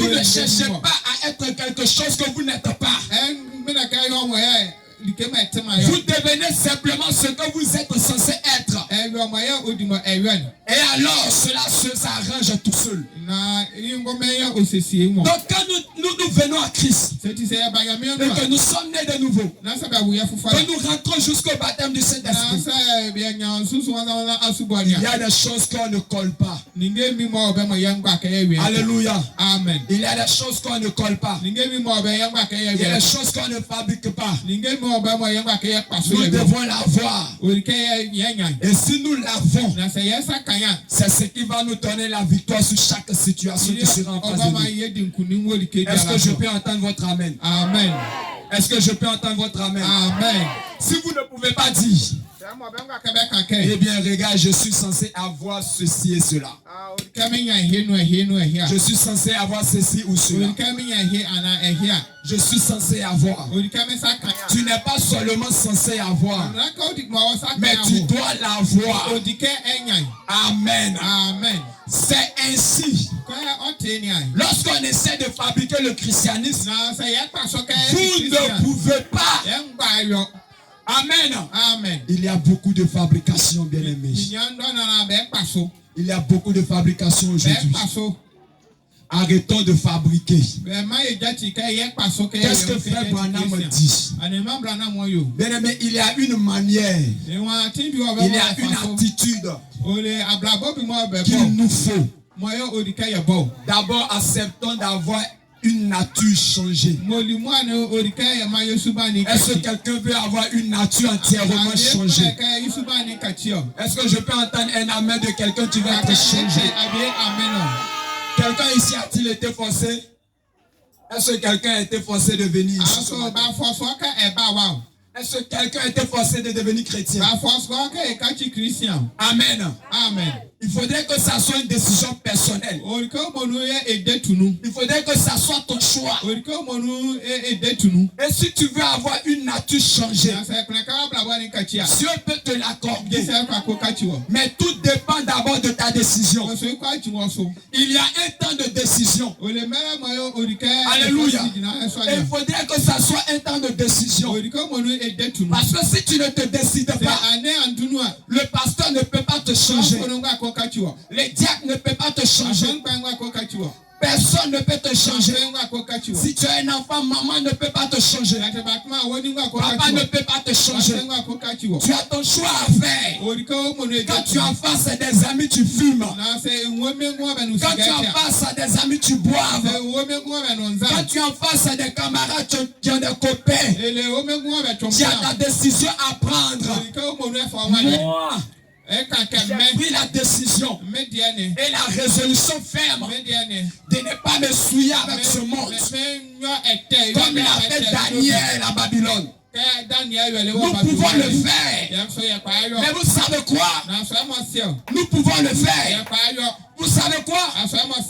ne cherchez pas à être quelque chose que vous n'êtes pas. Vous devenez simplement ce que vous êtes censé être. Et alors cela s'arrange tout seul. Donc quand nous venons à Christ et que nous sommes nés de nouveau, que nous rentrons jusqu'au baptême du Saint-Esprit, il y a des choses qu'on ne colle pas. Alléluia. Amen. Il y a des choses qu'on ne colle pas. Il y a des choses qu'on ne fabrique pas. Nous devons l'avoir. Et si nous l'avons, c'est ce qui va nous donner la victoire sur chaque situation qui sera en face de nous. Est-ce que je peux entendre votre amen? Amen. Est-ce que je peux entendre votre amen? Amen. Si vous ne pouvez pas dire, eh bien regarde, je suis censé avoir ceci et cela. Je suis censé avoir ceci ou cela. Je suis censé avoir. Tu n'es pas seulement censé avoir, mais tu dois l'avoir. Amen. Amen. C'est ainsi. Lorsqu'on essaie de fabriquer le christianisme, vous ne pouvez pas. Amen. Amen. Il y a beaucoup de fabrication, bien aimé. Il y a beaucoup de fabrication aujourd'hui. Arrêtons de fabriquer. Qu'est-ce que Frère Branham dit? Bien aimé, il y a une manière, il y a une attitude qu'il nous faut. D'abord, acceptons d'avoir une nature changée. Est-ce que quelqu'un veut avoir une nature entièrement changée? Est-ce que je peux entendre un amen de quelqu'un qui va être changé? Quelqu'un ici a-t-il été forcé? Est-ce que quelqu'un a été forcé de venir ici? Est-ce que quelqu'un a été forcé de devenir chrétien? Amen. Amen. Il faudrait que ça soit une décision personnelle. Il faudrait que ça soit ton choix. Et si tu veux avoir une nature changée, Dieu peut te l'accorder. Mais tout dépend d'abord de ta décision. Il y a un temps de décision. Alléluia. Et il faudrait que ça soit un temps de décision. Parce que si tu ne te décides pas, le pasteur ne peut pas te changer. Les diacres ne peuvent pas te changer. Personne ne peut te changer. Si tu es un enfant, maman ne peut pas te changer. Papa ne peut pas te changer. Tu as ton choix à faire. Quand tu es en face à des amis, tu fumes. Quand tu es en face à des amis, tu bois. Quand tu es en face à des camarades, tu as des copains. Tu as ta décision à prendre. Moi, j'ai pris la décision et la résolution ferme de ne pas me souiller avec ce monde. Comme l'a fait Daniel à Babylone. Nous pouvons le faire. Mais vous savez quoi? Nous pouvons le faire. Vous savez quoi?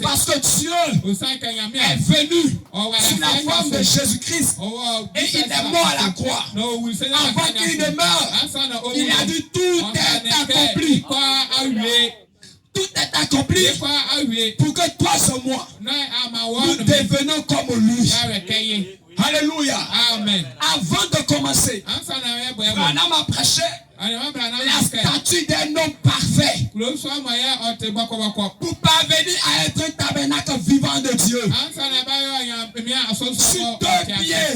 Parce que Dieu est venu sous la forme de Jésus-Christ et il est mort à la croix. Avant qu'il ne meure, il a dit tout est accompli. Tout est accompli pour que toi et moi, nous devenons comme lui. Alléluia. Amen. Avant de commencer, Branham a prêché la statue d'un homme parfait pour parvenir à être un tabernacle vivant de Dieu. Sur 2 pieds,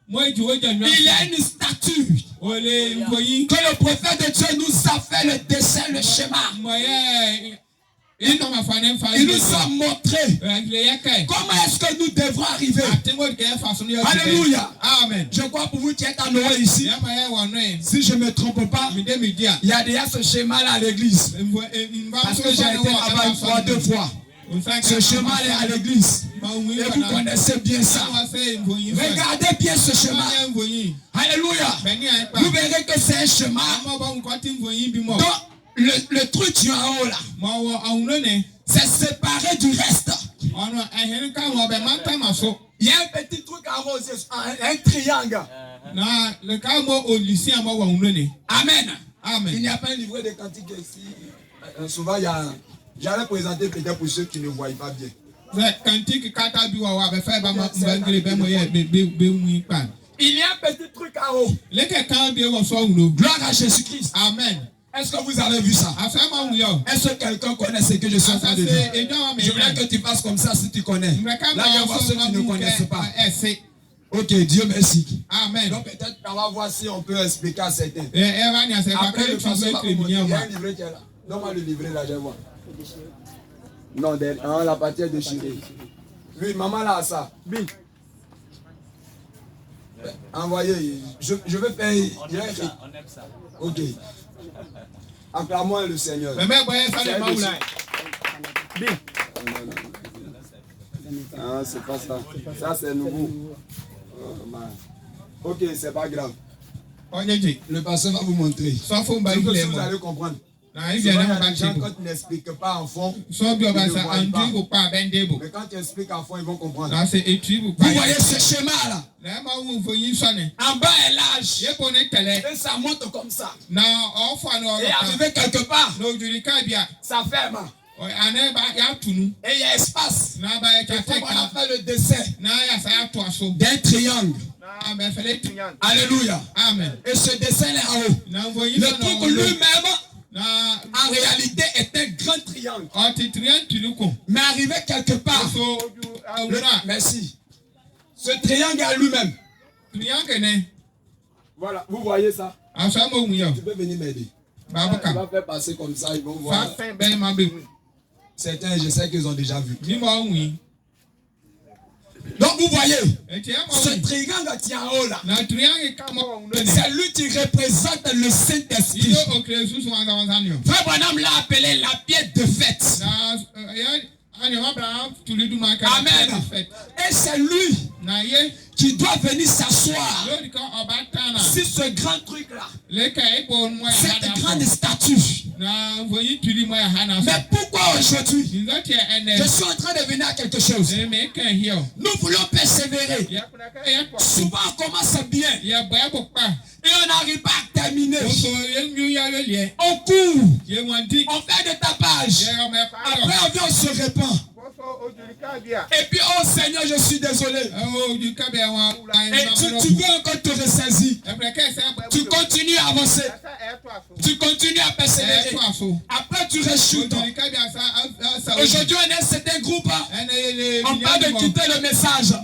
il y a une statue que le prophète de Dieu nous a fait le dessin, le schéma. Il nous a montré comment est-ce que nous devrons arriver. Alléluia. Amen. Je crois pour vous qui êtes à Noël ici, si je ne me trompe pas, il y a déjà ce schéma-là à l'église. Parce que j'ai été là-bas 1 fois, 2 fois. Ce schéma est à l'église. Et vous connaissez bien ça. Regardez bien ce schéma. Alléluia. Vous verrez que c'est un schéma. Donc, le truc qui est en haut là, c'est séparé du reste. Il y a un petit truc en haut, un triangle. Amen. Amen. Il n'y a pas un livret de cantiques ici. Souvent, j'allais présenter peut-être pour ceux qui ne voient pas bien. Il y a un petit truc en haut. Gloire à Jésus-Christ. Amen. Est-ce que vous avez vu ça? Est-ce que quelqu'un connaît ce que je suis en train de dire? Je voudrais que tu fasses comme ça si tu connais. Là, il y a ceux qui ne connaissent pas. Ok, Dieu merci. Amen. Donc peut-être qu'on va voir si on peut expliquer à certains. Après, le pasteur va vous montrer. Il y a un livret qui est là. Donne-moi le livret là, je vois. Non, la partie est déchirée. Oui, maman là, ça. Bing. Envoyez. Je veux faire. On aime ça. Ok. Acclamons le Seigneur. Ah, c'est pas ça. Ça, c'est nouveau. Ok, c'est pas grave. Le pasteur va vous montrer. Si vous allez comprendre. Souvent, il y a des gens, quand tu n'expliques pas en fond, ils ne voient pas. Mais quand tu expliques en fond, ils vont comprendre. Vous voyez ce schéma-là? En bas est l'âge. Et ça monte comme ça. Et arrivé quelque part, ça ferme. Et il y a espace. On a fait le dessin d'un triangle. Alléluia. Amen. Et ce dessin est en haut. Le truc lui-même, en réalité, est un grand triangle. Mais arrivé quelque part, merci. Ce triangle à lui-même. Voilà, vous voyez ça? Tu peux venir m'aider. Tu vas faire passer comme ça, ils vont voir. Certains, je sais qu'ils ont déjà vu. Donc vous voyez, ce triangle qui est en haut là, c'est lui qui représente le Saint-Esprit. Frère Branham l'a appelé la pierre de fête. Amen. Et c'est lui qui doit venir s'asseoir sur ce grand truc là, cette grande statue. Mais pourquoi aujourd'hui je suis en train de venir à quelque chose? Nous voulons persévérer. Souvent on commence bien et on n'arrive pas à terminer. On court, on fait des tapages. Après on vient, on se répand. Et puis, oh Seigneur, je suis désolé. Et tu veux encore te ressaisir. Tu continues à avancer. Tu continues à persévérer. Après, tu rechutes. Aujourd'hui, on est certain groupe. On parle de quitter le message.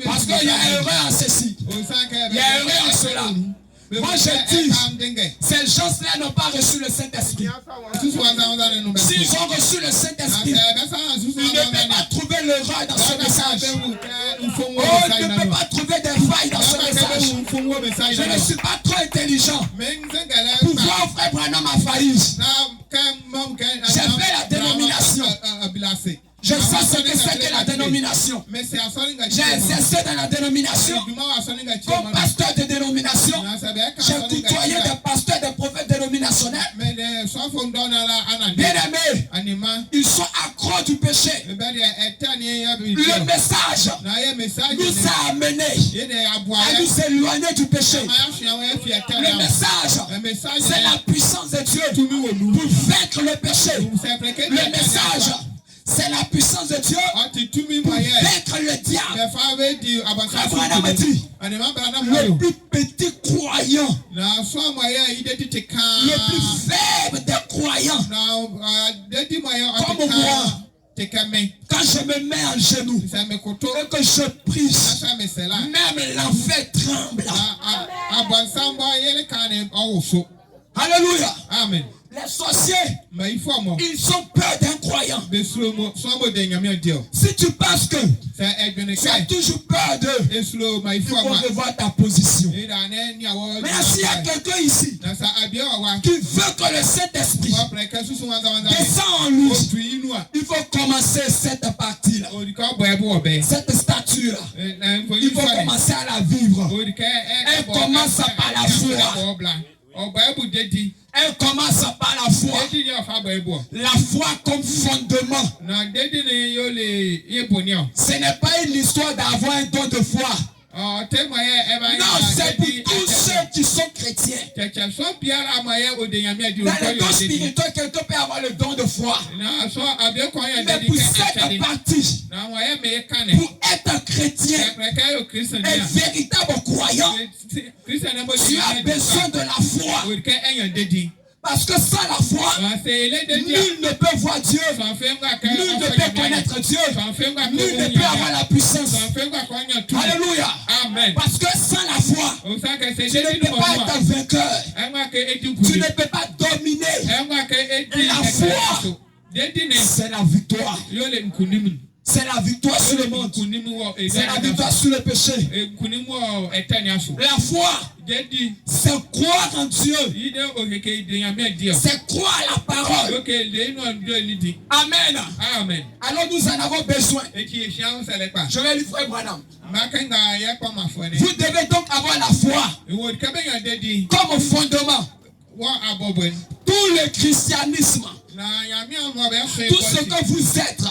Parce qu'il y a erreur en ceci. Il y a erreur en cela. Moi je dis, ces gens-là n'ont pas reçu le Saint-Esprit. S'ils ont reçu le Saint-Esprit, ils ne peuvent pas trouver l'erreur dans ce message. Oh, ils ne peuvent pas trouver des failles dans ce message. Je ne suis pas trop intelligent pour voir frère Branham a failli. J'ai fait la dénomination. Je sais ce que c'était la dénomination. J'ai exercé dans la dénomination comme pasteur de dénomination. J'ai côtoyé des pasteurs, des prophètes dénominationnels. Bien aimés, ils sont accros du péché. Le message nous a amenés à nous éloigner du péché. Le message, c'est la puissance de Dieu pour vaincre le péché. Le message, c'est la puissance de Dieu pour vaincre le diable. Abraham a dit, le plus petit croyant, le plus faible des croyants, comme moi, quand je me mets en genoux et que je prie, même l'enfer tremble. Alléluia. Amen. Les sorciers, ils ont peur d'un croyant. Si tu penses que tu as toujours peur d'eux, il faut revoir ta position. Mais s'il y a quelqu'un ici qui veut que le Saint-Esprit descend en lui, il faut commencer cette partie-là, cette statue-là. Il faut commencer à la vivre. Elle commence par la foi. Elle commence par la foi. La foi comme fondement. Ce n'est pas une histoire d'avoir un don de foi. Non, c'est pour tous ceux qui sont chrétiens. Dans le don spirituel, quelqu'un peut avoir le don de foi. Mais pour cette partie, pour être chrétien, un véritable croyant, tu as besoin de la foi. Parce que sans la foi, nul ne peut voir Dieu, nul ne peut connaître Dieu, nul ne peut avoir la puissance. Alléluia. Amen. Parce que sans la foi, tu ne peux pas être vainqueur, tu ne peux pas dominer. La foi, c'est la victoire. C'est la victoire sur le monde. C'est la victoire sur le péché. La foi, c'est croire en Dieu. C'est croire à la parole. Amen. Amen. Alors nous en avons besoin. Je vais lui faire Branham. Vous devez donc avoir la foi comme fondement. Tout le christianisme, tout ce que vous êtes,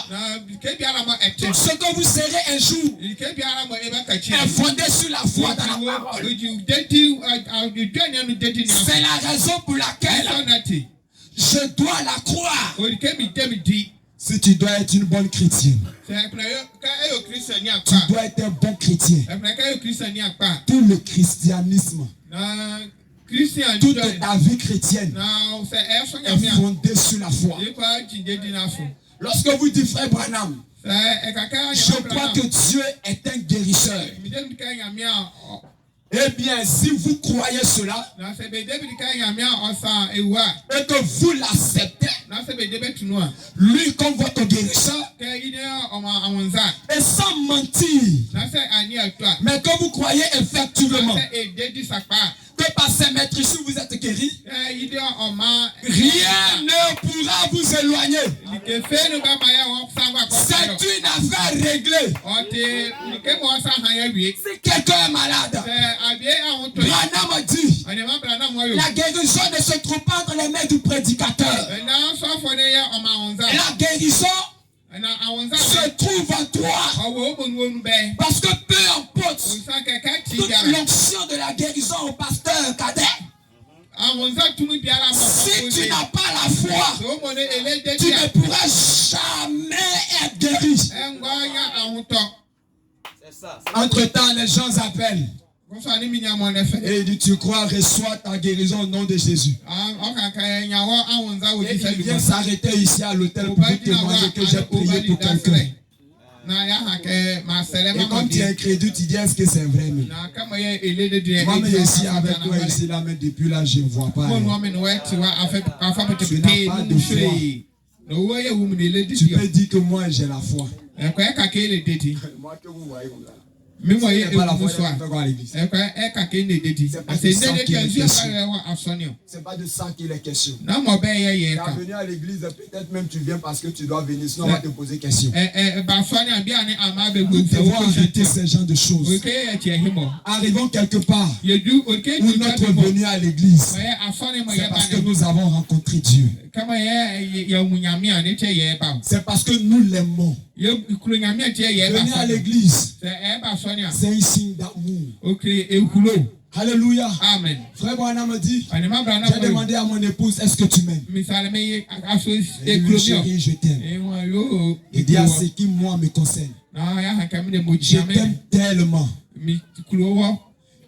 tout ce que vous serez un jour, est fondé sur la foi dans la parole. C'est la raison pour laquelle je dois la croire. Si tu dois être une bonne chrétienne, tu dois être un bon chrétien. Tout le christianisme, toute ta vie chrétienne est fondée sur la foi. Lorsque vous dites frère Branham, je crois que Dieu est un guérisseur. Eh bien, si vous croyez cela, et que vous l'acceptez, lui comme votre guérisseur, et sans mentir, mais que vous croyez effectivement que par ces maîtres ici vous êtes guéri, rien ne pourra vous éloigner. C'est une affaire réglée. Si quelqu'un est malade, Branham dit, la guérison ne se trouve pas entre les mains du prédicateur. La guérison se trouve en toi. Parce que peu importe toute l'onction de la guérison au pasteur cadet, si tu n'as pas la foi, tu ne pourras jamais être guéri. Entre-temps, les gens appellent. Et il dit, tu crois, reçois ta guérison au nom de Jésus. Et il vient s'arrêter ici à l'hôtel pour vous témoigner que j'ai prié pour quelqu'un. Et comme tu es incrédule, tu dis, est-ce que c'est vrai? Moi, mais ici avec toi, ici, là, mais depuis là, je ne vois pas. Tu n'as pas de foi. Tu peux dire que moi, j'ai la foi. Moi que vous voyez là. Même moi, c'est pas la foi, c'est pas l'église. C'est pas de ça qu'il est question. Tu es venu à l'église, peut-être même tu viens parce que tu dois venir, sinon on va te poser question. Nous devons arrêter ce genre de choses. Arrivons quelque part où notre venue à l'église, c'est parce que nous avons rencontré Dieu. C'est parce que nous l'aimons. Venir à l'église, c'est un signe d'amour. Alléluia. Amen. Frère Branham me dit, j'ai demandé à mon épouse, est-ce que tu m'aimes? Et lui, chérie, je t'aime. Il dit à ce qui moi me concerne, je t'aime tellement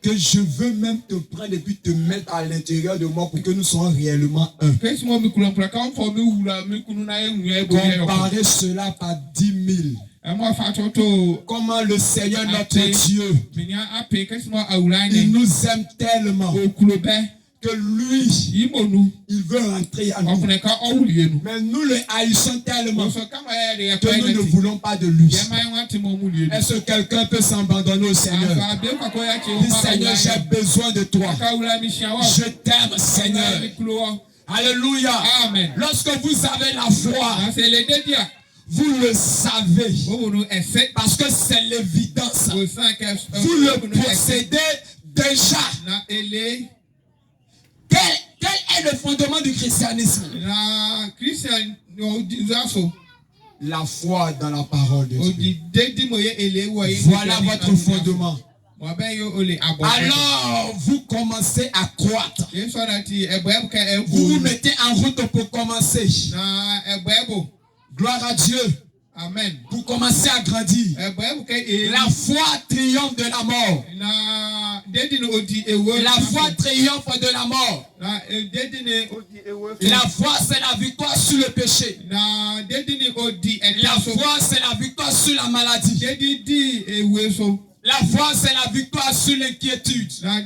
que je veux même te prendre et puis te mettre à l'intérieur de moi pour que nous soyons réellement un. Comparer cela par 10 000. Comment le Seigneur notre Dieu, il nous aime tellement que lui, il veut rentrer en nous. Mais nous le haïssons tellement que nous ne voulons pas de lui. Est-ce que quelqu'un peut s'abandonner au Seigneur? Dis, Seigneur, j'ai besoin de toi. Je t'aime, Seigneur. Alléluia. Amen. Lorsque vous avez la foi, vous le savez, parce que c'est l'évidence. Vous le possédez déjà. Quel Quel est le fondement du christianisme? La foi dans la parole de Dieu. Voilà votre fondement. Alors, vous commencez à croître. Vous vous mettez en route pour commencer. Gloire à Dieu. Amen. Vous commencez à grandir. La foi triomphe de la mort. La foi triomphe de la mort. La foi, c'est la victoire sur le péché. La foi, c'est la victoire sur la maladie. La foi, c'est la victoire sur l'inquiétude. La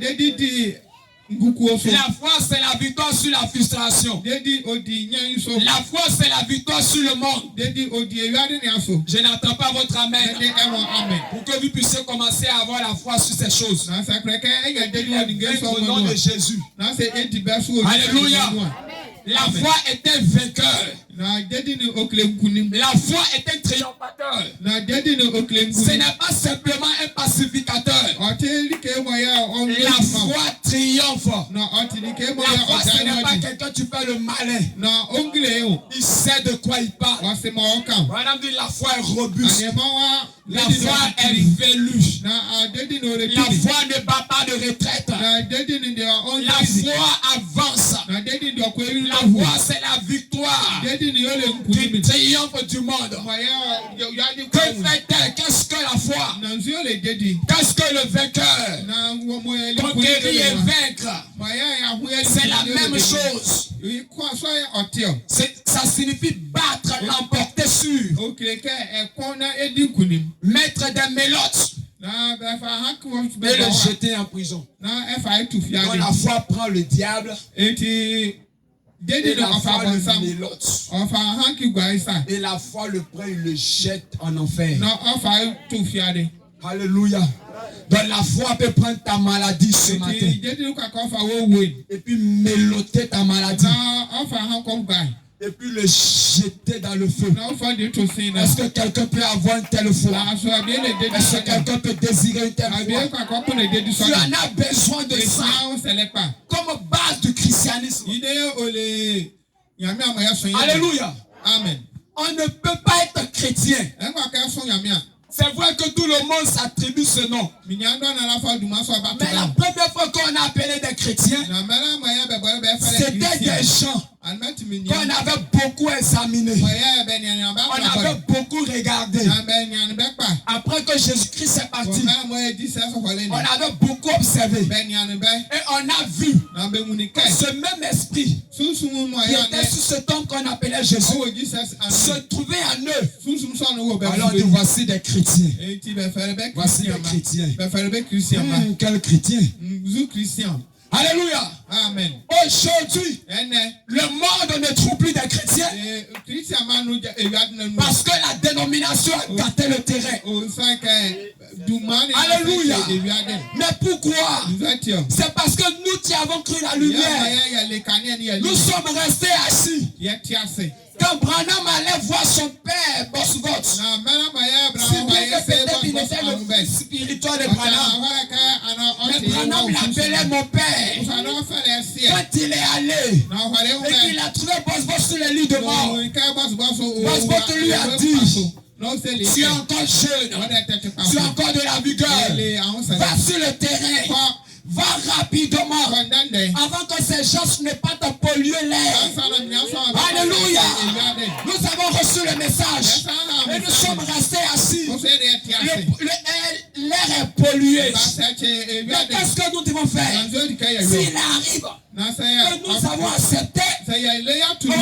foi, c'est la victoire sur la frustration. La foi, c'est la victoire sur le monde. Je n'attends pas votre amen. Pour que vous puissiez commencer à avoir la foi sur ces choses. Au nom de Jésus. Alléluia. La foi est un vainqueur. La foi est un triomphateur. Ce n'est pas simplement un pacificateur. La foi triomphe. La foi, ce n'est pas quelqu'un qui fait le malin. Il sait de quoi il parle. La foi est robuste. La foi est vélue. La foi ne bat pas de retraite. La foi avance. La foi, c'est la victoire qui triomphe du monde. Que fait-elle? Qu'est-ce que la foi? Qu'est-ce que le vainqueur? Conquérir et vaincre, c'est la même chose. Ça signifie battre, l'emporter sur. Mettre des mélottes et le jeter en prison. Donc la foi prend le diable et la foi le mélotte. Et la foi le prend et le jette en enfer. Alléluia. Donc la foi peut prendre ta maladie ce matin et puis mélotter ta maladie et puis le jeter dans le feu. Est-ce que quelqu'un peut avoir une telle foi? Est-ce que quelqu'un peut désirer une telle foi? Tu en as besoin de ça comme base du christianisme. Alléluia. Amen. On ne peut pas être chrétien. C'est vrai que tout le monde s'attribue ce nom. Mais la première fois qu'on a appelé des chrétiens, c'était des gens qu'on avait beaucoup examinés. On avait beaucoup regardé. Après que Jésus-Christ est parti, on avait beaucoup observé. Et on a vu que ce même esprit qui était sur cet homme qu'on appelait Jésus se trouvait en eux. Alors nous voici des chrétiens. Voici des chrétiens. Quel chrétien? Alléluia. Amen. Aujourd'hui, le monde ne trouve plus des chrétiens parce que la dénomination a gâté le terrain. Alléluia. Mais pourquoi? C'est parce que nous qui avons cru la lumière, nous sommes restés assis. Quand Branham allait voir son père, Bosworth, si bien que peut-être il était le fils spirituel de Branham, mais Branham l'appelait mon père. Quand il est allé et qu'il a trouvé Bosworth sur le lit de mort, Bosworth lui a dit: tu es encore jeune, tu as encore de la vigueur, va sur le terrain. Va rapidement avant que ces gens ne pas te polluer l'air. Alléluia. Nous avons reçu le message et nous sommes restés assis. L'air est pollué. Mais qu'est-ce que nous devons faire? S'il arrive que nous avons accepté au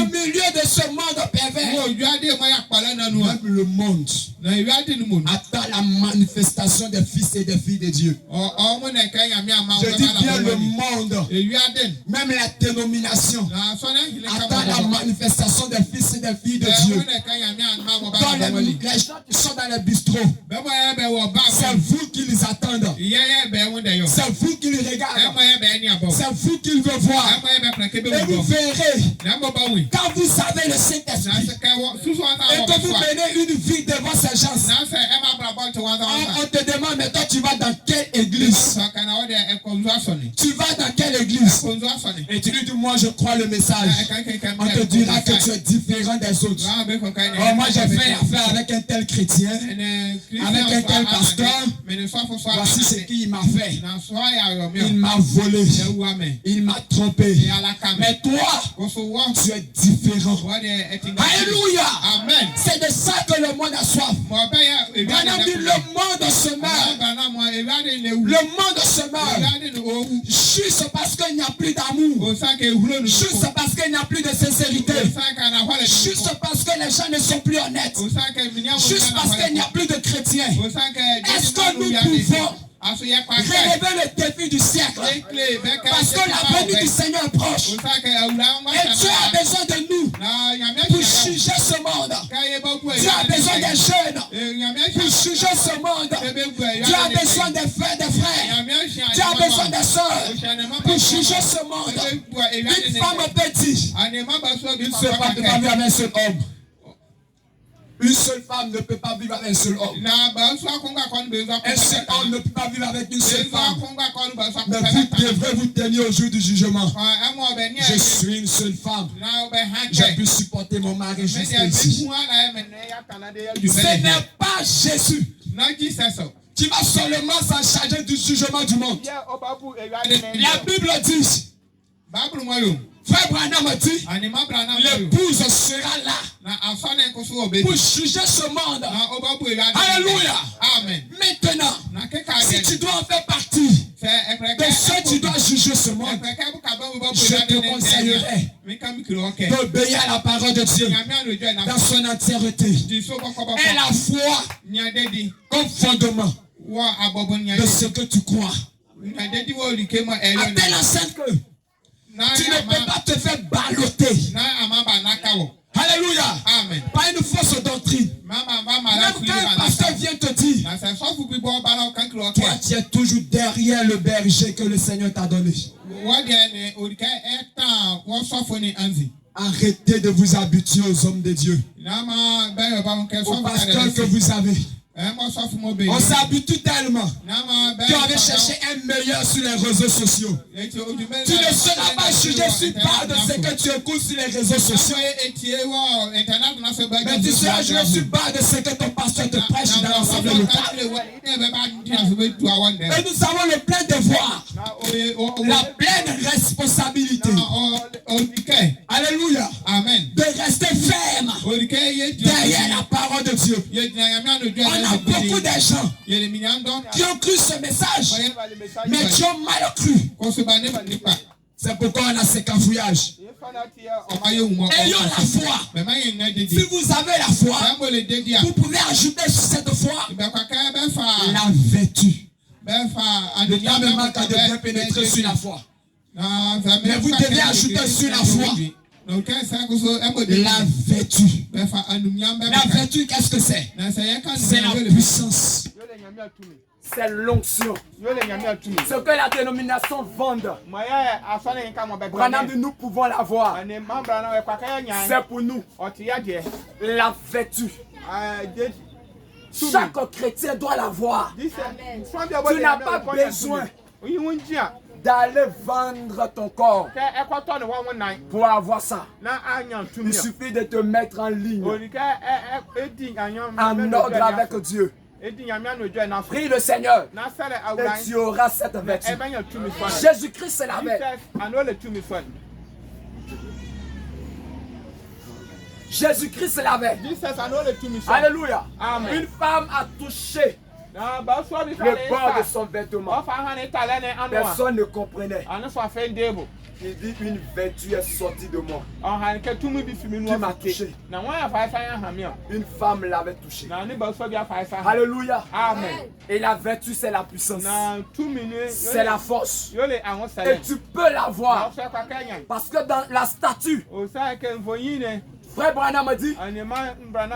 milieu de ce monde pervers, même le monde attend la manifestation des fils et des filles de Dieu. Je dis bien le monde, même la dénomination attend la manifestation des fils et des filles de Dieu. Dans les gens qui sont dans les bistrots, c'est vous qui les attendez. C'est vous qui les regardez. C'est vous qui les voir. Et vous verrez, quand vous savez le Saint-Esprit et que vous menez une vie devant ces gens, on te demande: mais toi tu vas dans quelle église? Tu vas dans quelle église? l'église et tu lui dis, moi je crois le message, on te dira que tu es différent des autres. Oh, moi j'ai fait affaire avec un tel chrétien, avec un tel pasteur. Voici ce qu'il m'a fait. Il m'a volé, il m'a trompé. Mais toi, tu es différent. Alléluia. C'est de ça que le monde a soif. Branham dit, le monde se meurt. Le monde se meurt. Juste parce qu'il n'y a plus d'amour. Juste parce qu'il n'y a plus de sincérité. Juste parce que les gens ne sont plus honnêtes. Juste parce qu'il n'y a plus de chrétiens. Est-ce que nous pouvons relever le défi du siècle? Parce que la venue du Seigneur est proche. Et Dieu a besoin de nous pour juger ce monde. Dieu a besoin des jeunes pour juger ce monde. Dieu a besoin des frères. Dieu a besoin des sœurs pour juger ce monde. Une femme peut dire, une seule femme ne peut pas vivre avec un seul homme. Une seule femme ne peut pas vivre avec un seul homme. Un seul homme ne peut pas vivre avec une seule femme. Mais vous devrez vous tenir au jour du jugement. Je suis une seule femme. J'ai pu supporter mon mari jusqu'à ici. Ce n'est pas Jésus qui va seulement s'en charger du jugement du monde. La Bible dit, Frère Branham dit, l'épouse sera là pour juger ce monde. Alléluia. Amen. Maintenant, si tu dois en faire partie de ceux qui doivent juger ce monde, je te conseillerais d'obéir à la parole de Dieu dans son entièreté. Et la foi comme fondement de ce que tu crois. À telle enseigne que tu ne peux pas te faire balloter. Alléluia. Amen. Pas une fausse doctrine. Même quand un pasteur vient te dire, toi tu es toujours derrière le berger que le Seigneur t'a donné. Arrêtez de vous habituer aux hommes de Dieu, aux pasteurs que vous avez. On s'habitue tellement qu'on veut chercher un meilleur sur les réseaux sociaux. Tu ne seras pas jugé sur part de ce que tu écoutes sur les réseaux sociaux. Mais tu seras jugé sur part de ce que ton pasteur te prêche dans l'ensemble local. Et nous avons le plein devoir, la pleine responsabilité. Alléluia. Amen. De rester ferme derrière la parole de Dieu. On a beaucoup de gens qui ont cru ce message, mais qui ont mal cru. C'est pourquoi on a ces cafouillages. Ayons la foi. Si vous avez la foi, vous pouvez ajouter sur cette foi la vertu. Le temps me manque de bien pénétrer sur la foi. Mais vous devez ajouter sur la foi la vertu. La vertu, qu'est-ce que c'est? C'est la puissance. C'est l'onction. Ce que la dénomination vend. Branham dit, nous pouvons l'avoir. C'est pour nous. La vertu. Chaque chrétien doit l'avoir. Tu n'as pas besoin d'aller vendre ton corps pour avoir ça. Il suffit de te mettre en ligne, en ordre avec Dieu. Prie le Seigneur et tu auras cette vertu. Jésus-Christ l'avait. Jésus-Christ l'avait. Alléluia. Une femme a touché le bord de son vêtement. Personne ne comprenait. Il dit, une vertu est sortie de moi. Qui m'a touché. Une femme l'avait touché. Alléluia. Amen. Et la vertu, c'est la puissance. C'est la force. Et tu peux l'avoir. Parce que dans la statue, Frère Branham a dit,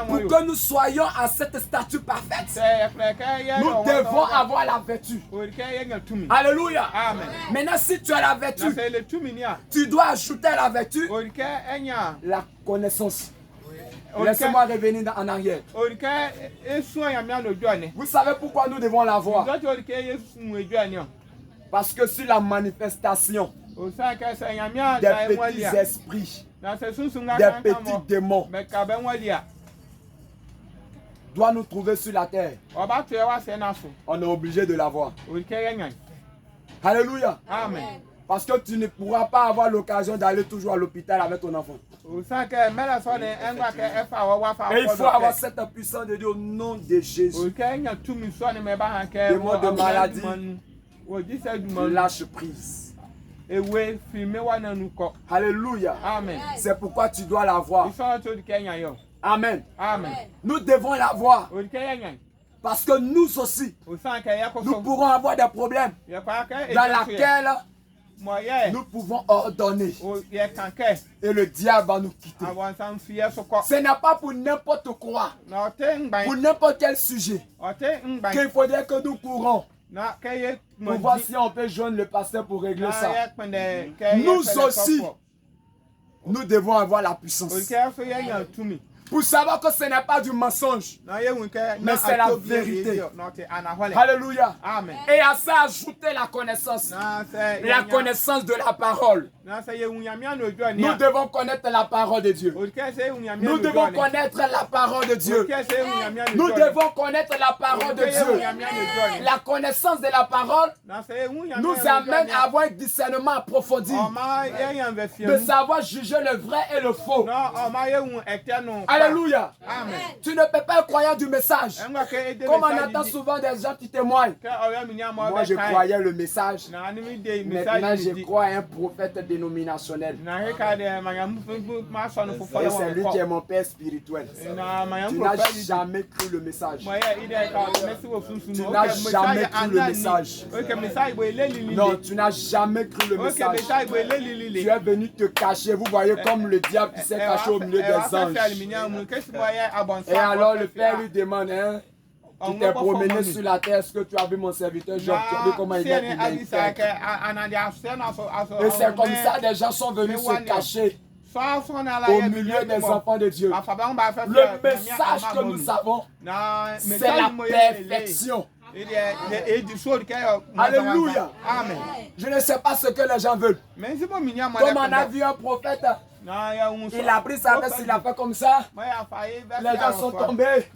pour que nous soyons à cette statue parfaite, nous devons avoir la vertu. Alléluia. Amen. Maintenant, si tu as la vertu, tu dois ajouter à la vertu la connaissance. Laissez-moi revenir en arrière. Vous savez pourquoi nous devons l'avoir? Parce que sur la manifestation des petits esprits, des petits démons doit nous trouver sur la terre, on est obligé de l'avoir. Alléluia. Amen. Parce que tu ne pourras pas avoir l'occasion d'aller toujours à l'hôpital avec ton enfant. Et il faut avoir cette puissance de Dieu au nom de Jésus. Démon de maladie, lâche prise. Alléluia. Amen. C'est pourquoi tu dois l'avoir. Amen. Amen. Nous devons l'avoir. Parce que nous aussi, nous pourrons avoir des problèmes dans lesquels nous pouvons ordonner. Et le diable va nous quitter. Ce n'est pas pour n'importe quoi, pour n'importe quel sujet, qu'il faudrait que nous courons pour voir si on peut joindre le pasteur pour régler ça. Nous aussi, nous devons avoir la puissance. Pour savoir que ce n'est pas du mensonge, mais c'est la vérité. Alléluia. Amen. Et à ça, ajouter la connaissance. La connaissance de la parole. Nous devons connaître la parole de Dieu. Nous devons connaître la parole de Dieu. Nous devons connaître la parole de Dieu. La connaissance de la parole nous amène à avoir un discernement approfondi. De savoir juger le vrai et le faux. Alléluia. Amen. Tu ne peux pas être croyant du message. Comme on entend souvent des gens qui témoignent. Moi, je croyais le message. Maintenant, je crois à un prophète dénominationnel. Et c'est lui qui est mon père spirituel. Tu n'as jamais cru le message. Tu n'as jamais cru le message. Non, tu n'as jamais cru le message. Tu es venu te cacher. Vous voyez comme le diable qui s'est caché au milieu des anges. Et alors le Père lui demande, hein, tu t'es promené sur la terre, est-ce que tu as vu mon serviteur Job? Tu as vu comment il est fait? Et c'est comme ça des gens sont venus se cacher au milieu des enfants de Dieu. Le message que nous avons, c'est la perfection. Alléluia. Amen. Je ne sais pas ce que les gens veulent. Comme on a vu un prophète, il a pris sa veste, il a fait comme ça. Les gens sont tombés.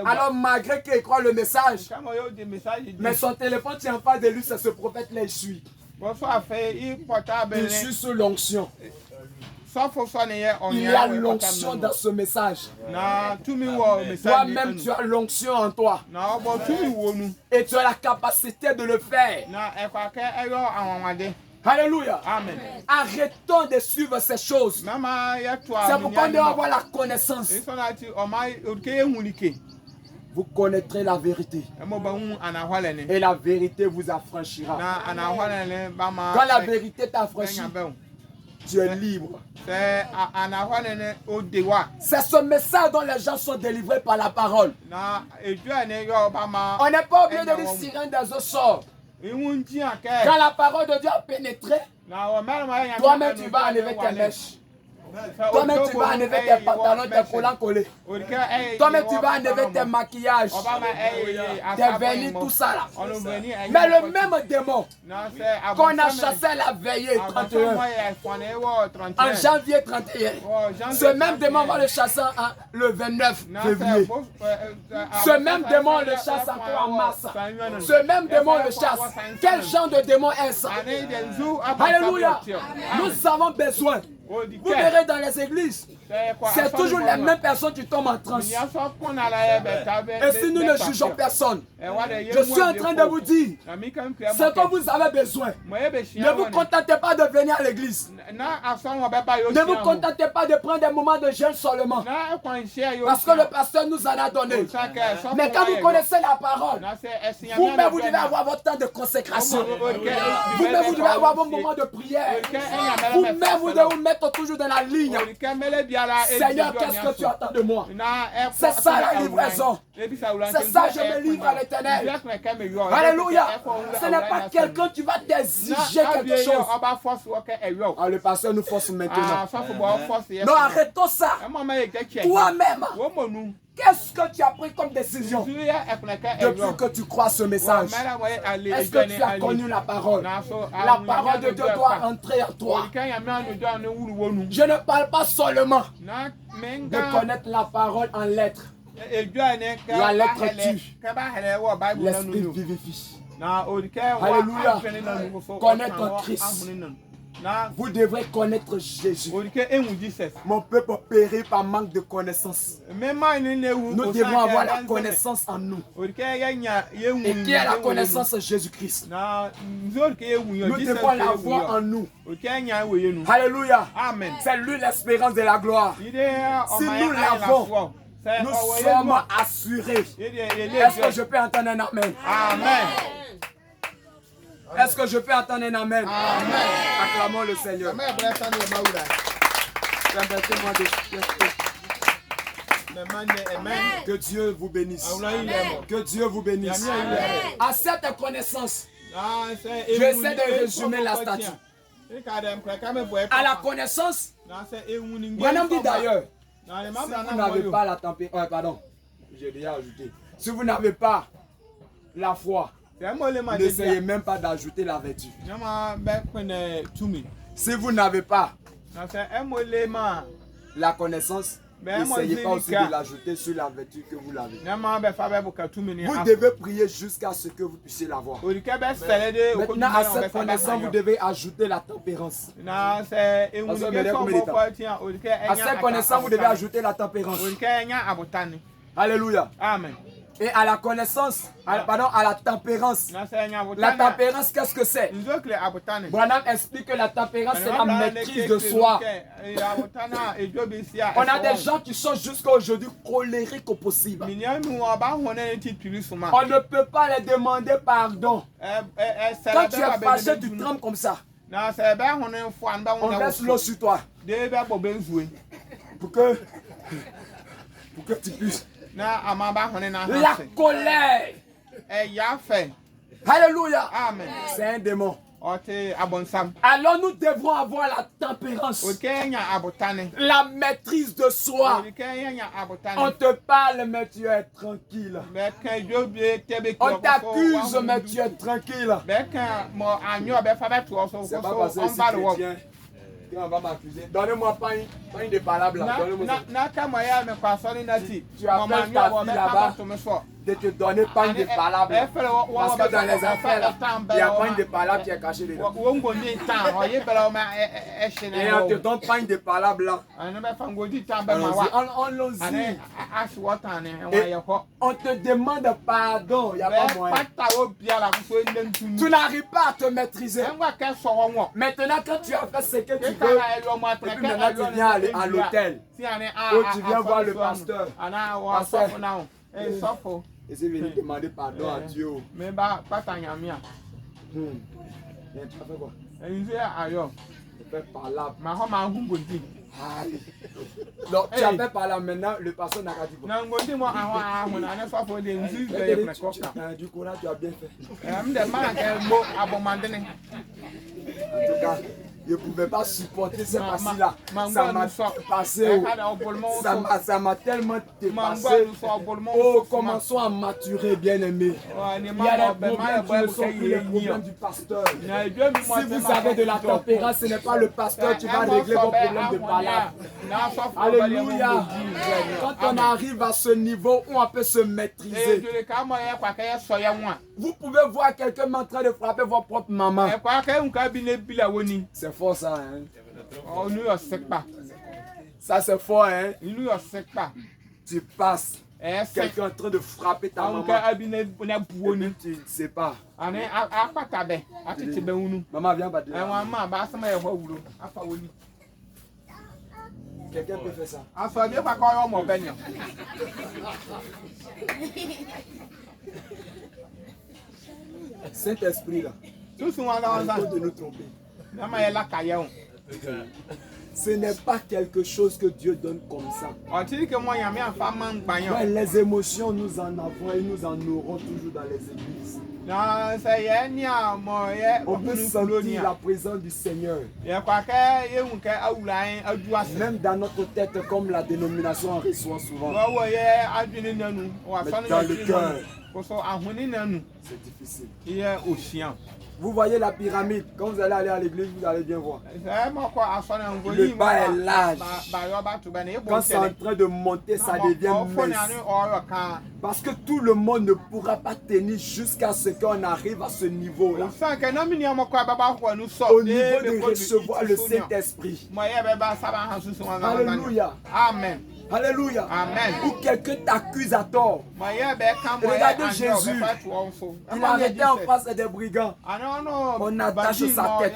Alors malgré qu'il croit le message, mais son téléphone tient pas de lui, c'est ce prophète-là, il suit. Il suit sous l'onction. Il y a l'onction dans ce message. Toi-même, tu as l'onction en toi. Et tu as la capacité de le faire. Alléluia. Amen. Arrêtons de suivre ces choses. C'est pourquoi on doit avoir la connaissance. Vous connaîtrez la vérité. Et la vérité vous affranchira. Quand la vérité t'affranchit, tu es libre. C'est ce message dont les gens sont délivrés par la parole. On n'est pas obligé de dire sirène des eaux sort. Quand la parole de Dieu a pénétré, toi-même tu vas enlever tes mèches. Toi-même tu vas enlever tes pantalons, tes collants collés. Toi-même tu vas enlever tes maquillages, tes vernis, tout ça là. Mais le même démon qu'on a chassé la veillée 31, en janvier 31, ce même démon va le chasser le 29 février. Ce même démon le chasse encore en mars. Ce même démon le chasse. Quel genre de démon est ça? Alléluia. Nous avons besoin. Vous verrez dans les églises, c'est toujours les mêmes personnes qui tombent en transe. Et si nous ne jugeons personne, je suis en train de vous dire ce que vous avez besoin. Ne vous contentez pas de venir à l'église. Ne vous contentez pas de prendre des moments de jeûne seulement. Parce que le pasteur nous en a donné. Mais quand vous connaissez la parole, vous-même vous devez avoir votre temps de consécration. Vous-même vous devez avoir vos moments de prière. Vous-même vous devez vous mettre toujours dans la ligne. Seigneur, qu'est-ce que tu attends de moi? C'est ça la livraison. C'est ça, je me livre à l'Éternel. Alléluia. Ce n'est pas quelqu'un qui va t'exiger quelque chose. Ah, le pasteur nous force maintenant. Non, arrêtons ça. Toi-même, Qu'est-ce que tu as pris comme décision depuis que tu crois ce message? Est-ce que tu as connu la parole? La parole de Dieu doit entrer en toi. Je ne parle pas seulement de connaître la parole en lettres. La lettre tue, l'esprit vivifie. Alléluia. Connaître Christ. Vous devrez connaître Jésus. Mon peuple périt par manque de connaissance. Nous devons avoir la connaissance en nous. Et qui est la connaissance de Jésus-Christ? Nous devons l'avoir en nous. Alléluia. C'est lui l'espérance de la gloire. Si nous l'avons, nous sommes assurés. Est-ce que je peux entendre un amen? Amen. Est-ce que je peux entendre un amen? Amen. Acclamons le Seigneur. Permettez-moi de que Dieu vous bénisse. Que Dieu vous bénisse. À cette connaissance, j'essaie de résumer la statue. À la connaissance, Branham dit d'ailleurs, si vous n'avez pas la tempérance, pardon, j'ai déjà ajouté. Si vous n'avez pas la foi, n'essayez même pas d'ajouter la vertu. Si vous n'avez pas la connaissance, n'essayez pas aussi de l'ajouter sur la vertu que vous l'avez. Vous devez prier jusqu'à ce que vous puissiez l'avoir. Maintenant, à cette connaissance, vous devez ajouter la tempérance. À cette connaissance, vous devez ajouter la tempérance. Alléluia. Amen. Et à la connaissance, à la tempérance. La tempérance, qu'est-ce que c'est? Branham explique que la tempérance, c'est la maîtrise de soi. On a des gens qui sont jusqu'à aujourd'hui colériques au possible. On ne peut pas les demander pardon. Quand tu es fâché, tu trembles comme ça. On verse l'eau sur toi. Pour que tu puisses. La colère. Alléluia. Amen. C'est un démon. Alors nous devons avoir la tempérance. La maîtrise de soi. On te parle mais tu es tranquille. On t'accuse mais tu es tranquille. C'est pas parce que c'est chrétien. On va m'accuser. Donnez-moi pas une de palabre là. Donnez-moi tu appelles ta fille là-bas de te donner pas une de palabre. Parce que dans les affaires là, il n'y a pas une de palabre qui est cachée dedans. Et on te donne pas une de palabre là. Allons-y. On te demande pardon. Il n'y a pas moyen. Tu n'arrives pas à te maîtriser. Maintenant quand tu as fait ce que tu veux, et puis maintenant tu viens aller à l'hôtel. Ou tu viens voir le pasteur. Et c'est venu demander pardon à Dieu. Mais pas ta nyamia. Tu as fait quoi? Tu fais par là. Donc tu as fait par là maintenant, le pasteur n'a pas dit quoi. Du coup là tu as bien fait. En tout cas, je ne pouvais pas supporter ce passé-là. Ça m'a passé. Ça m'a tellement dépassé. Oh, commençons à maturer, bien-aimés. Il y a des problèmes qui ne sont plus les problèmes du pasteur. Si vous avez de la tempérance, ce n'est pas le pasteur qui va régler vos problèmes de palabres. Alléluia. Quand on arrive à ce niveau où on peut se maîtriser, vous pouvez voir quelqu'un en train de frapper votre propre maman. C'est fort ça, hein? Ça c'est fort, hein? Tu passes, quelqu'un en train de frapper ta maman. Tu ne sais pas. Maman viens pas dire. Quelqu'un peut faire ça. Saint-Esprit là. De nous tromper. Ce n'est pas quelque chose que Dieu donne comme ça. Ouais, les émotions, nous en avons et nous en aurons toujours dans les églises. On peut sentir la présence du Seigneur. Même dans notre tête, comme la dénomination en reçoit souvent. Mais dans le cœur, c'est difficile. Vous voyez la pyramide, quand vous allez aller à l'église, vous allez bien voir. Le bas est large. Quand c'est en train de monter, ça devient mince. Parce que tout le monde ne pourra pas tenir jusqu'à ce qu'on arrive à ce niveau-là. Au niveau de recevoir le Saint-Esprit. Alléluia. Amen. Alléluia. Amen. Ou quelqu'un t'accuse à tort. Regardez Jésus. Il arrêtait en face des brigands. On attache sa tête.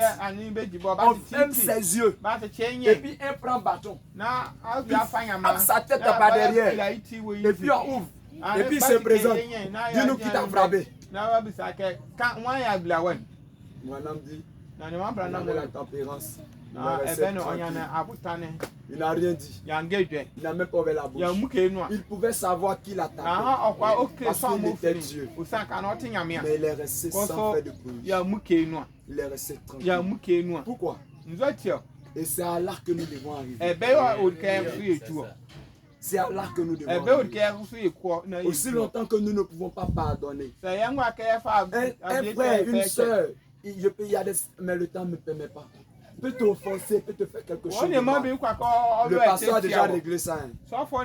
On ferme ses yeux. Et puis un prend bâton. Il frappe sa tête par derrière. Et puis on ouvre. Et puis il se présente. Dis-nous qui t'a frappé. Mon âme dit, il a la tempérance. Il n'a rien dit. Il n'a même pas ouvert la bouche. Il pouvait savoir qui l'attaquait. Parce qu'il était Dieu. Mais il est resté sans faire de bruit. Il est resté tranquille. Pourquoi? Et c'est à là que nous devons arriver. C'est à là que nous devons arriver. Aussi longtemps que nous ne pouvons pas pardonner. Un frère, une soeur, mais le temps ne me permet pas. Peut t'offenser, peut te faire quelque chose. Le pasteur a déjà réglé ça.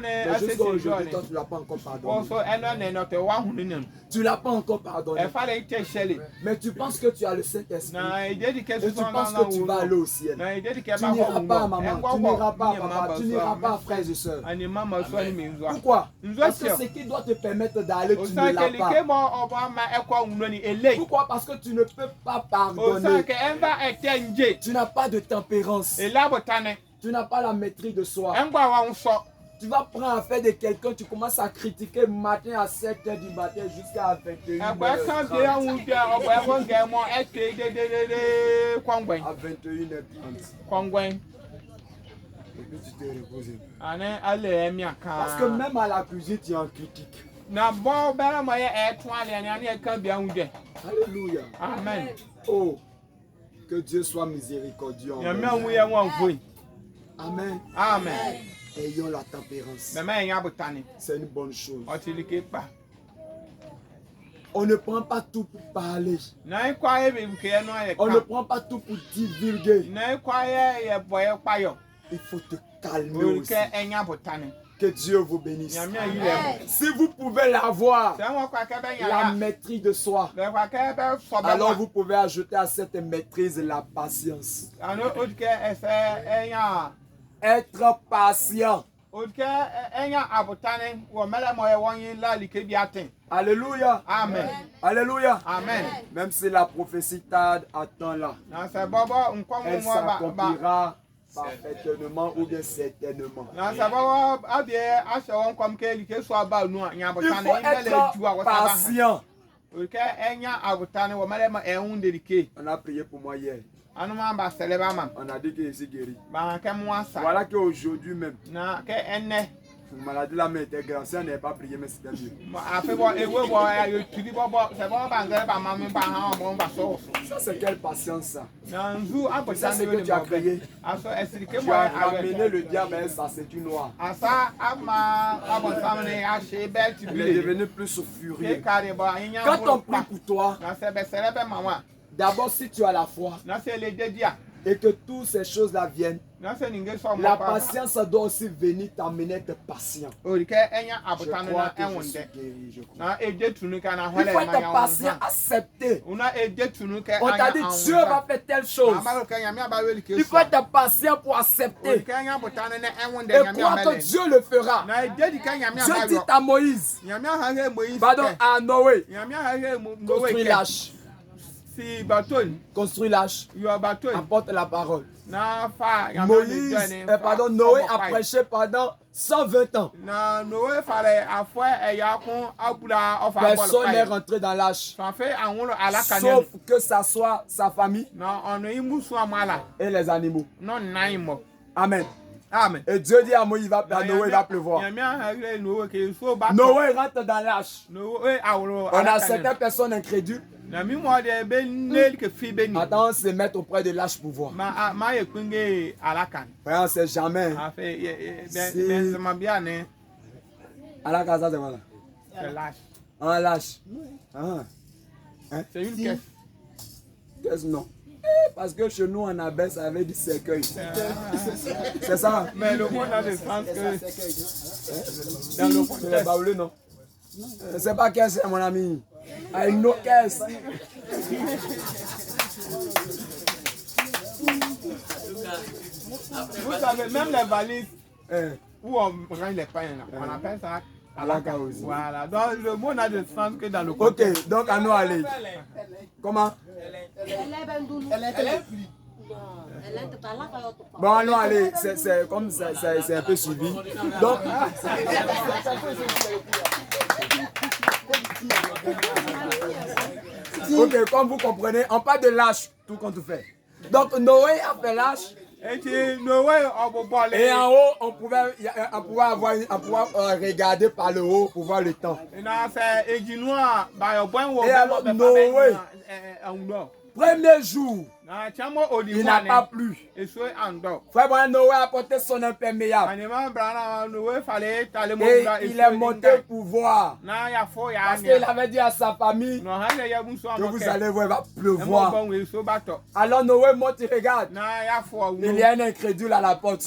Mais jusqu'à aujourd'hui, toi, tu ne l'as pas encore pardonné. Tu ne l'as pas encore pardonné. Mais tu penses que tu as le Saint-Esprit. Et tu penses que tu vas aller au ciel. Tu n'iras pas, maman. Tu n'iras pas, papa. Tu n'iras pas, frères et sœurs. Pourquoi? Parce que ce qui doit te permettre d'aller, tu ne l'as pas. Pourquoi? Parce que tu ne peux pas pardonner. Tu n'as pas de tempérance. Tu n'as pas la maîtrise de soi. Tu vas prendre affaire de quelqu'un, tu commences à critiquer matin à 7h du matin jusqu'à 21h. À 21h30. Et puis tu te reposes. Parce que même à la cuisine, tu en critiques. Alléluia. Amen. Oh, que Dieu soit miséricordieux. Amen. Amen. Ayons la tempérance. C'est une bonne chose. On ne prend pas tout pour parler. On ne prend pas tout pour divulguer. Il faut te calmer aussi. Que Dieu vous bénisse. Si vous pouvez l'avoir, la maîtrise de soi, alors vous pouvez ajouter à cette maîtrise la patience. Être patient. Alléluia. Amen. Alléluia. Amen. Même si la prophétie tarde, attends-la. Elle s'accomplira parfaitement ou bien certainement. Il faut être patient. On a prié pour moi hier. On a dit que je suis guéri. Voilà qu'aujourd'hui même, la maladie là était grave. Si on n'avait pas prié, mais c'était mieux. Ça, c'est quelle patience ça? Ça, c'est que tu as crié. Tu as ramené le diable à sa ceinture noire. Il est devenu plus furieux. Quand on prie pour toi, d'abord, si tu as la foi et que toutes ces choses-là viennent, la patience doit aussi venir t'amener à être patient. Je crois que je suis guéri, je crois. Il faut être patient, accepter. On t'a dit Dieu va faire telle chose. Il faut être patient pour accepter. Et croire que Dieu le fera. Dieu dit à Moïse, pardon, à Noé, construis l'arche. Construis l'arche, apporte la parole. Noé a prêché pendant 120 ans. Personne n'est rentré dans l'arche. Sauf que ça soit sa famille et les animaux. Amen. Amen. Et Dieu dit à Moïse, il va pleuvoir. Noé rentre dans l'âge. On a certaines personnes incrédules. Attends, se mettre auprès de l'âge pour voir. On ne sait jamais. À la casa, c'est voilà. Un lâche. C'est une caisse. Caisse, non. Parce que chez nous, on abaisse ça avait du cercueil. C'est ça. Mais le monde a le sens que. Dans le monde, c'est baoulé, non? C'est pas caisse, mon ami. Une autre caisse. Vous savez, même les valises où on range les pains, on appelle ça. Alaka aussi. Voilà, donc le mot n'a de sens que dans le côté. Ok, donc à nous aller. Comment? Bon, à nous aller, c'est comme ça, c'est un peu suivi. Donc, ok, comme vous comprenez, on parle de lâche, tout qu'on te fait. Donc Noé a fait lâche. Et en haut, on pouvait regarder par le haut pour voir le temps. Et alors Noé, premier jour, il n'a pas plu. Frère Noé a porté son imperméable. Et il est monté pour voir. Parce qu'il avait dit à sa famille que vous allez voir, il va pleuvoir. Alors Noé monte et regarde. Il y a un incrédule à la porte.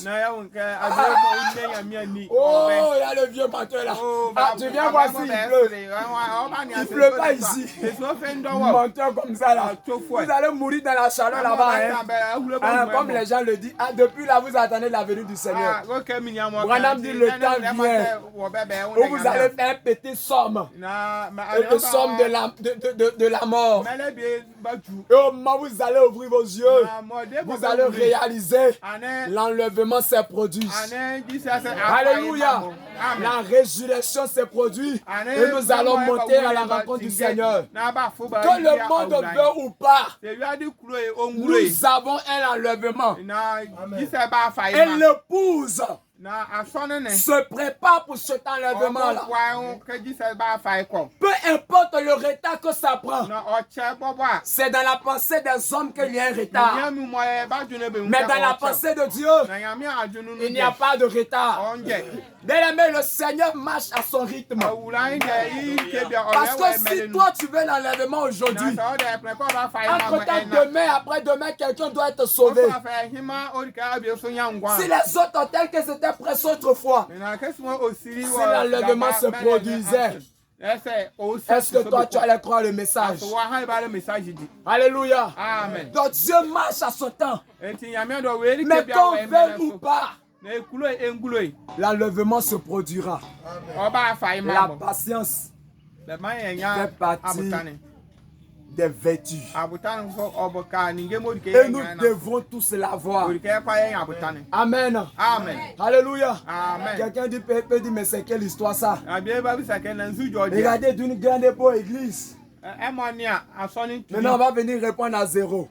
Oh, il y a le vieux menteur là. Ah, tu viens voir s'il pleut. Il ne pleut pas ici. Menteur comme ça là. Vous allez mourir dans la chaleur là-bas. Comme les gens le disent, depuis là vous attendez la venue du Seigneur. Branham dit le temps vient où vous allez faire un petit somme. Le somme de la mort. Et au moment où vous allez ouvrir vos yeux, vous allez réaliser l'enlèvement s'est produit. Alléluia. La résurrection s'est produite et nous allons monter à la rencontre du Seigneur. Que le monde veut ou pas, nous avons un enlèvement. Et l'épouse se prépare pour cet enlèvement-là. Peu importe le retard que ça prend, c'est dans la pensée des hommes qu'il y a un retard. Mais dans la pensée de Dieu, il n'y a pas de retard. Bien-aimé, le Seigneur marche à son rythme. Parce que si toi tu veux l'enlèvement aujourd'hui, entre-temps, demain, après-demain, quelqu'un doit être sauvé. Si les autres ont tel que c'était presque autrefois, si l'enlèvement se produisait, est-ce que toi tu allais croire le message? Alléluia. Amen. Donc Dieu marche à son temps. Mais qu'on veuille ou pas, l'enlèvement se produira. La patience fait partie des vertus. Et nous devons tous l'avoir. Amen. Amen. Alléluia. Amen. Quelqu'un peut dire, mais c'est quelle histoire ça? Regardez d'une grande beau église. Maintenant on va venir répondre à zéro.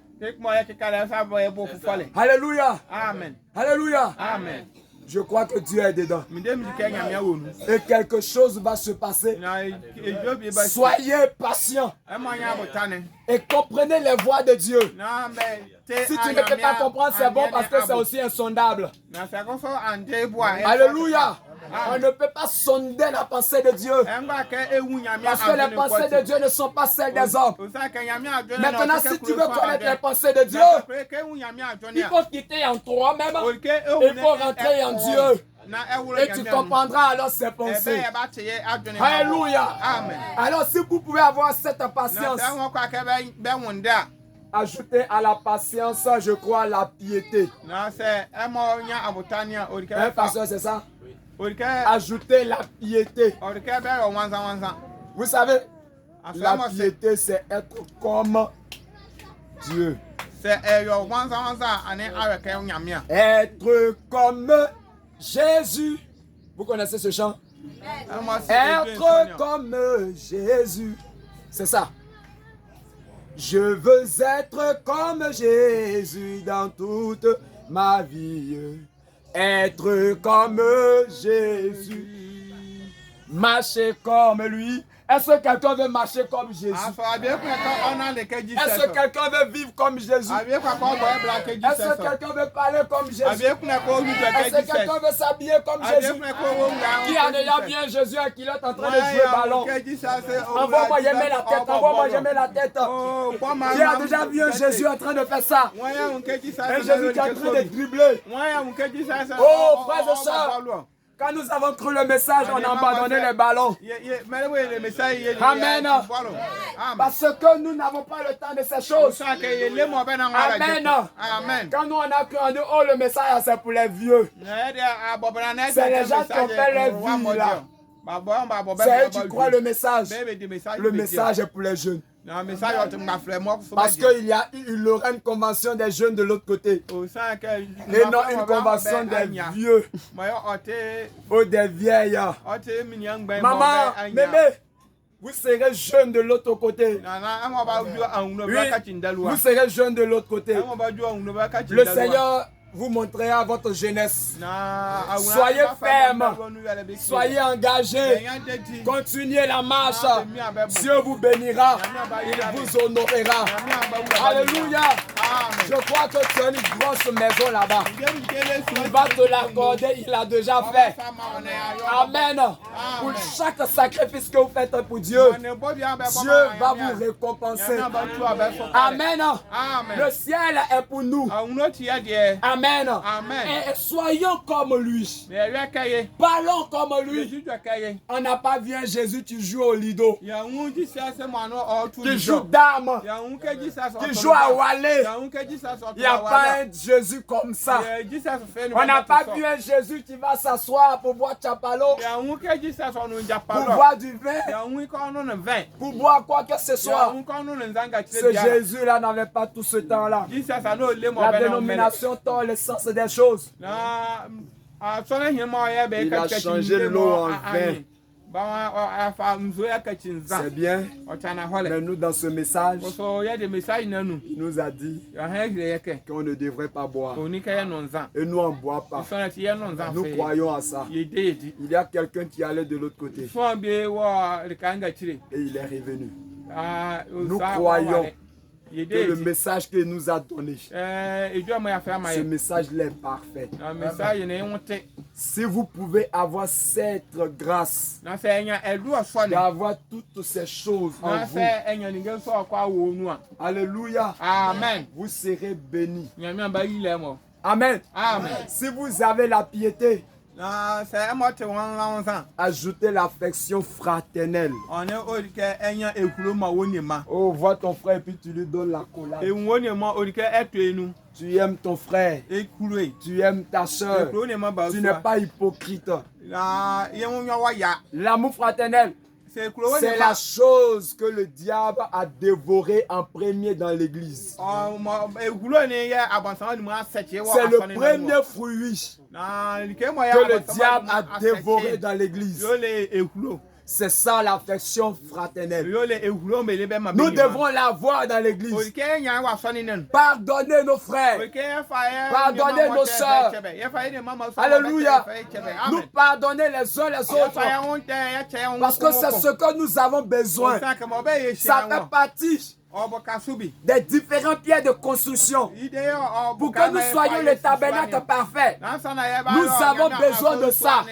Alléluia. Amen. Alléluia. Amen. Je crois que Dieu est dedans. Et quelque chose va se passer. Soyez patients. Et comprenez les voies de Dieu. Si tu ne peux pas comprendre, c'est bon parce que c'est aussi insondable. Alléluia. On ne peut pas sonder la pensée de Dieu. Parce que les pensées de Dieu ne sont pas celles des hommes. Maintenant, si tu veux connaître les pensées de Dieu, il faut quitter en toi-même. Il faut rentrer en Dieu. Et tu comprendras alors ses pensées. Alléluia. Alors si vous pouvez avoir cette patience, ajoutez à la patience, je crois, la piété. Pasteur, c'est ça? Ajoutez la piété. Vous savez, la piété, c'est être comme Dieu. Être comme Jésus. Vous connaissez ce chant? Être comme Jésus. C'est ça. Je veux être comme Jésus dans toute ma vie. Être comme Jésus. Marcher comme lui. Est-ce que quelqu'un veut marcher comme Jésus? Est-ce que quelqu'un veut vivre comme Jésus? Est-ce que quelqu'un veut parler comme Jésus? Est-ce que quelqu'un veut s'habiller comme Jésus? Qui a déjà vu un Jésus qui est en train de jouer ballon? Envoie-moi aimer la tête, envoie-moi aimer la tête. Qui a déjà vu un Jésus en train de faire ça? Un Jésus qui est en train de dribbler. Oh, frères et sœurs. Quand nous avons cru le message, on a abandonné le ballon. Amen. Parce que nous n'avons pas le temps de ces choses. Amen. Quand nous on a cru, on dit, oh, le message, c'est pour les vieux. C'est les gens qui ont fait leur vie là. C'est eux qui croient le message. Le message est pour les jeunes. Parce qu'il aura une convention des jeunes de l'autre côté. Et non une convention des vieux. Ou des vieilles. Maman, mémé, vous serez jeunes de l'autre côté. Oui, vous serez jeunes de l'autre côté. Le Seigneur vous montrera votre jeunesse. Soyez ferme, soyez engagés, continuez la marche. Dieu vous bénira, il vous honorera. Alléluia. Je crois que tu as une grosse maison là-bas. Il va te l'accorder, il l'a déjà fait. Amen. Pour chaque sacrifice que vous faites pour Dieu, Dieu va vous récompenser. Amen. Le ciel est pour nous. Amen. Et soyons comme lui. Parlons comme lui. On n'a pas vu un Jésus qui joue au lido, qui joue dame, qui joue à Wallet. Il n'y a pas un Jésus comme ça. On n'a pas vu un Jésus qui va s'asseoir pour boire chapalo, pour boire du vin, pour boire quoi que ce soit. Ce Jésus-là n'avait pas tout ce temps-là. La dénomination tord le sens des choses. Il a changé l'eau en vin. C'est bien, mais nous dans ce message, il nous a dit qu'on ne devrait pas boire. Et nous on ne boit pas. Nous croyons à ça. Il y a quelqu'un qui allait de l'autre côté. Et il est revenu. Nous croyons que le message qu'il nous a donné, ce message-là est parfait. Si vous pouvez avoir cette grâce d'avoir toutes ces choses en vous, alléluia, amen, vous serez bénis. Amen. Amen. Si vous avez la piété, ajoutez l'affection fraternelle. Oh, vois ton frère et puis tu lui donnes la collade. Tu aimes ton frère, tu aimes ta soeur, tu n'es pas hypocrite. L'amour fraternel, c'est la chose que le diable a dévorée en premier dans l'église. C'est le premier fruit que le diable a dévoré dans l'église. C'est ça l'affection fraternelle. Nous devons l'avoir dans l'église. Pardonnez nos frères. Pardonnez nos soeurs. Alléluia. Nous pardonner les uns les autres. Parce que c'est ce que nous avons besoin. Ça fait partie des différents pieds de construction pour que nous soyons le tabernacle parfait. Nous avons besoin de ça.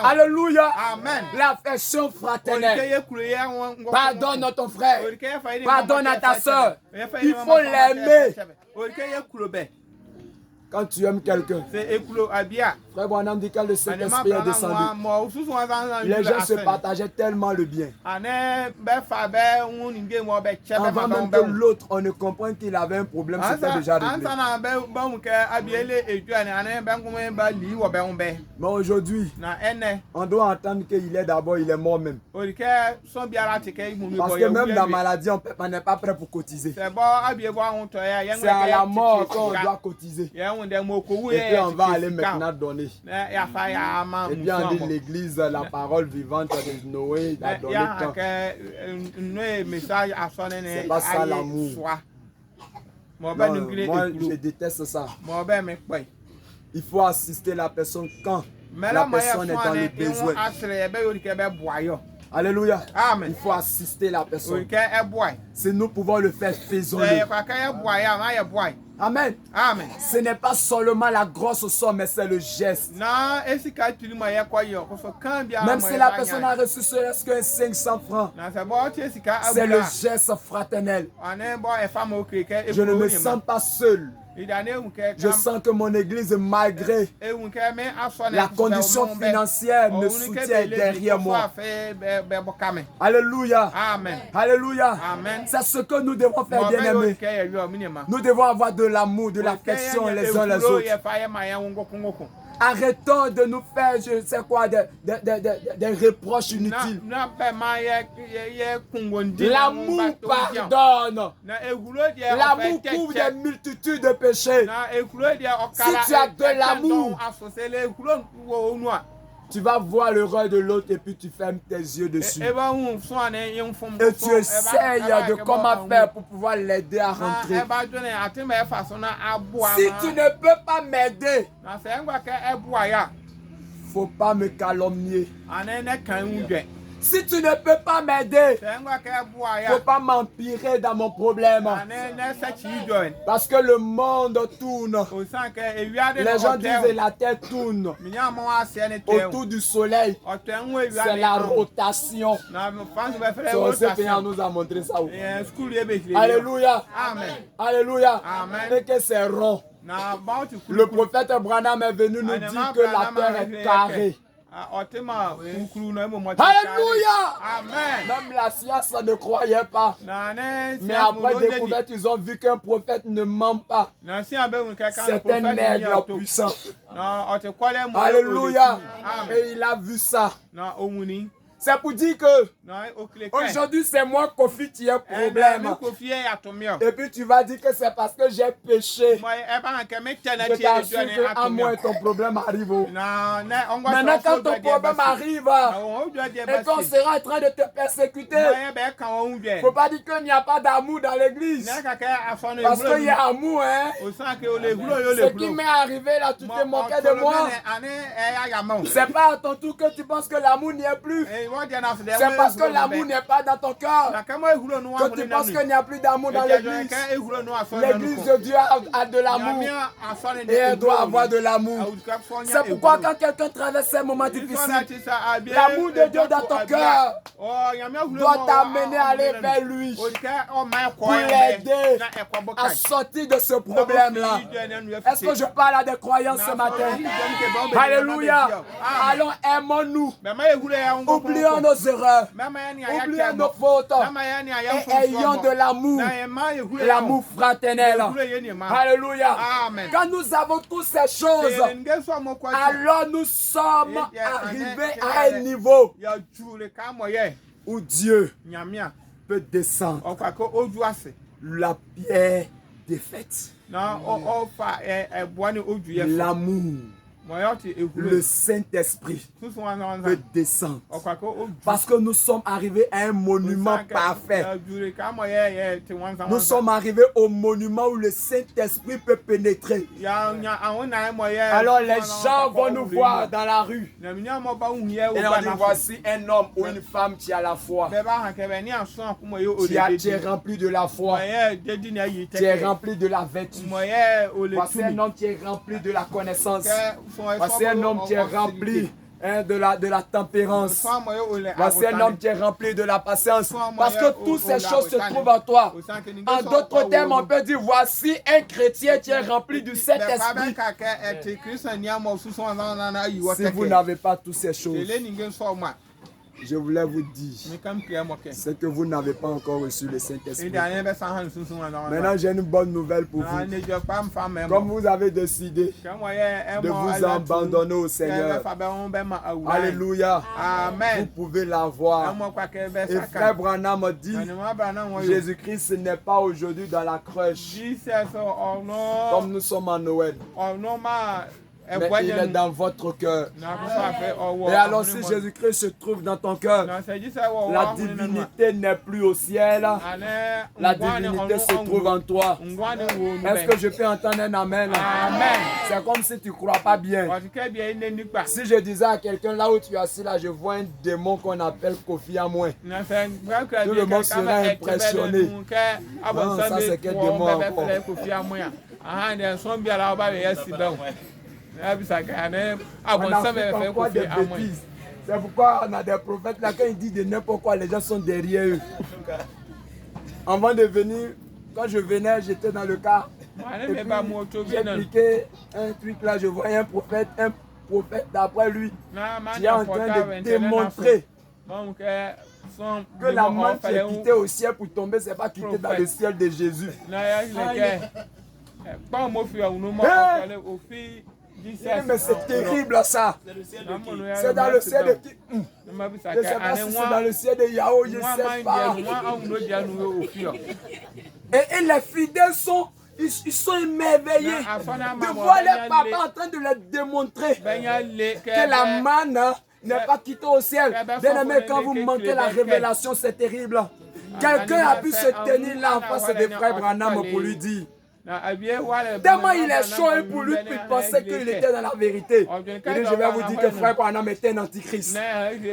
Alléluia. L'affection fraternelle. Pardonne à ton frère. Pardonne à ta soeur. Il faut l'aimer. Quand tu aimes quelqu'un, Frère Branham dit quand le Saint-Esprit est descendu, les gens se partageaient tellement le bien. Avant même que l'autre, on ne comprenne qu'il avait un problème, c'était déjà réglé. Mais aujourd'hui, on doit entendre qu'il est d'abord, il est mort même. Parce que même dans la maladie, on n'est pas prêt pour cotiser. C'est à la mort qu'on doit cotiser. Et puis on va aller maintenant donner. Et bien on dit l'église, la parole vivante de Noé, il a donné tant. C'est pas ça l'amour. Moi je déteste ça. Il faut assister la personne quand la personne est dans le besoin. Alléluia. Amen. Il faut assister la personne. Si nous pouvons le faire, faisons-le. Amen. Amen. Ce n'est pas seulement la grosse somme, mais c'est le geste. Même si la personne a reçu serait-ce qu'un 500 francs, c'est le geste fraternel. Je ne me sens pas seul. Je sens que mon église, malgré la condition financière, me soutient derrière moi. Alléluia. Amen. Alléluia. Amen. C'est ce que nous devons faire, bien-aimés. Nous devons avoir de l'amour, de l'affection les uns les autres. Arrêtons de nous faire, je ne sais quoi, des reproches inutiles. L'amour pardonne. L'amour couvre des multitudes de péchés. Si tu as de l'amour, tu vas voir l'erreur de l'autre et puis tu fermes tes yeux dessus. Et tu essayes de comment faire pour pouvoir l'aider à rentrer. Si tu ne peux pas m'aider, faut pas me calomnier. Si tu ne peux pas m'aider, faut pas m'empirer dans mon problème. Parce que le monde tourne. Les gens disent la terre tourne autour du soleil. C'est la rotation. Seigneur nous a montré ça. Alléluia. Alléluia. Et que c'est rond. Le prophète Branham est venu nous dire que la terre est carrée. Alléluia. Amen. Même la science ne croyait pas. Mais après découverte, ils ont vu qu'un prophète ne ment pas. C'est un nègre puissant. Alléluia. Et il a vu ça. C'est pour dire que aujourd'hui c'est moi Kofi qui ai problème. Et puis tu vas dire que c'est parce que j'ai péché. Je t'assure qu'à moi ton problème arrive. Maintenant quand ton problème arrive et qu'on sera en train de te persécuter, il ne faut pas dire qu'il n'y a pas d'amour dans l'église. Parce qu'il y a amour. Hein? Ce qui m'est arrivé là, tu te moquais de moi. C'est pas à ton tour que tu penses que l'amour n'y est plus. C'est parce que l'amour n'est pas dans ton cœur que tu penses qu'il n'y a plus d'amour dans l'église. L'église de Dieu a de l'amour et elle doit avoir de l'amour. C'est pourquoi quand quelqu'un traverse un moment difficile, l'amour de Dieu dans ton cœur doit t'amener à aller vers lui pour l'aider à sortir de ce problème-là. Est-ce que je parle à des croyants ce matin? Alléluia. Allons, aimons-nous. Oublions nos erreurs, oublions nos fautes et ayons de l'amour, l'amour fraternel. Alléluia. Quand nous avons toutes ces choses, alors nous sommes arrivés à un niveau où Dieu peut descendre la pierre défaite, l'amour. Le Saint-Esprit peut descendre parce que nous sommes arrivés à un monument parfait. Nous sommes arrivés au monument où le Saint-Esprit peut pénétrer. Alors les gens vont nous voir dans la rue et on dit voici un homme ou une femme qui a la foi. Tu es rempli de la foi. Tu es rempli de la vertu. Voici un homme qui est rempli de la connaissance. Voici un homme qui est rempli de la tempérance. Voici un homme qui est rempli de la patience. Parce que toutes ces choses se trouvent en toi. En d'autres termes, on peut dire voici un chrétien qui est rempli du Saint-Esprit. Si vous n'avez pas toutes ces choses, je voulais vous dire, c'est que vous n'avez pas encore reçu le Saint-Esprit. Maintenant, j'ai une bonne nouvelle pour vous. Comme vous avez décidé de vous abandonner au Seigneur, alléluia, vous pouvez l'avoir. Et frère Branham dit, Jésus-Christ n'est pas aujourd'hui dans la crèche, comme nous sommes en Noël. mais il est dans votre cœur. Et alors si Jésus-Christ se trouve dans ton cœur, la divinité n'est plus au ciel, la divinité se trouve en toi. Est-ce que je peux entendre un amen? Amen. C'est comme si tu ne crois pas bien. Si je disais à quelqu'un là où tu es assis là, je vois un démon qu'on appelle Kofi Amouin. Tout le monde serait impressionné. Non, ça c'est quel démon encore? C'est pourquoi on a des prophètes là, quand ils disent de n'importe quoi, les gens sont derrière eux. Avant de venir, quand je venais, j'étais dans le car. J'ai expliqué un truc là, je voyais un prophète d'après lui, qui est en train de démontrer que la main qui est quittée au ciel pour tomber, c'est pas quitter dans le ciel de Jésus. Mais c'est terrible ça. C'est dans le ciel de qui? Je ne sais pas si c'est dans le ciel de Yahoo, je ne sais pas. Et les fidèles ils sont émerveillés de voir leur papa en train de leur démontrer que la manne n'est pas quittée au ciel. Bien aimé, quand vous manquez la révélation, c'est terrible. Quelqu'un a pu se tenir là en face de frère Branham pour lui dire. Tellement il est chaud et pour lui, il pensait qu'il était dans la vérité. Il dit, je vais vous dire que frère Branham était un antichrist.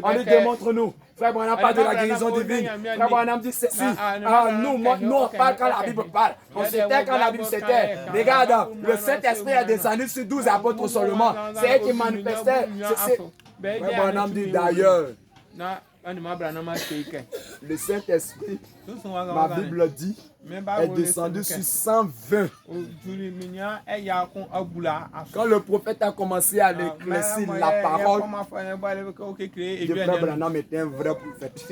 On lui démontre-nous. Frère Branham parle de la guérison divine. Frère Branham dit ceci. Nous on parle quand la Bible parle. On s'était quand la Bible s'était. Regarde, le Saint-Esprit est descendu sur 12 apôtres seulement. C'est eux qui manifestaient. Frère Branham dit d'ailleurs. Le Saint-Esprit, ma Bible dit, est descendu sur 120. Quand le prophète a commencé à éclaircir la parole, le frère Branham était un vrai prophète.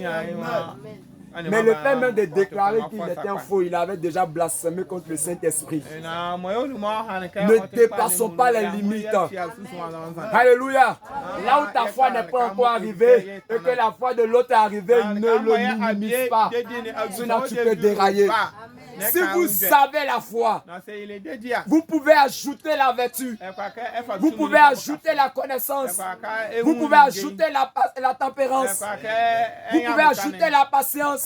Mais le fait même de déclarer qu'il était un faux, il avait déjà blasphémé contre le Saint-Esprit. Ne dépassons pas les limites. Alléluia. Là où ta foi n'est pas encore arrivée et que la foi de l'autre est arrivée, ne le minimise pas. Sinon tu peux dérailler. Si vous savez la foi, vous pouvez ajouter la vertu, vous pouvez ajouter la connaissance, vous pouvez ajouter la tempérance, vous pouvez ajouter la patience,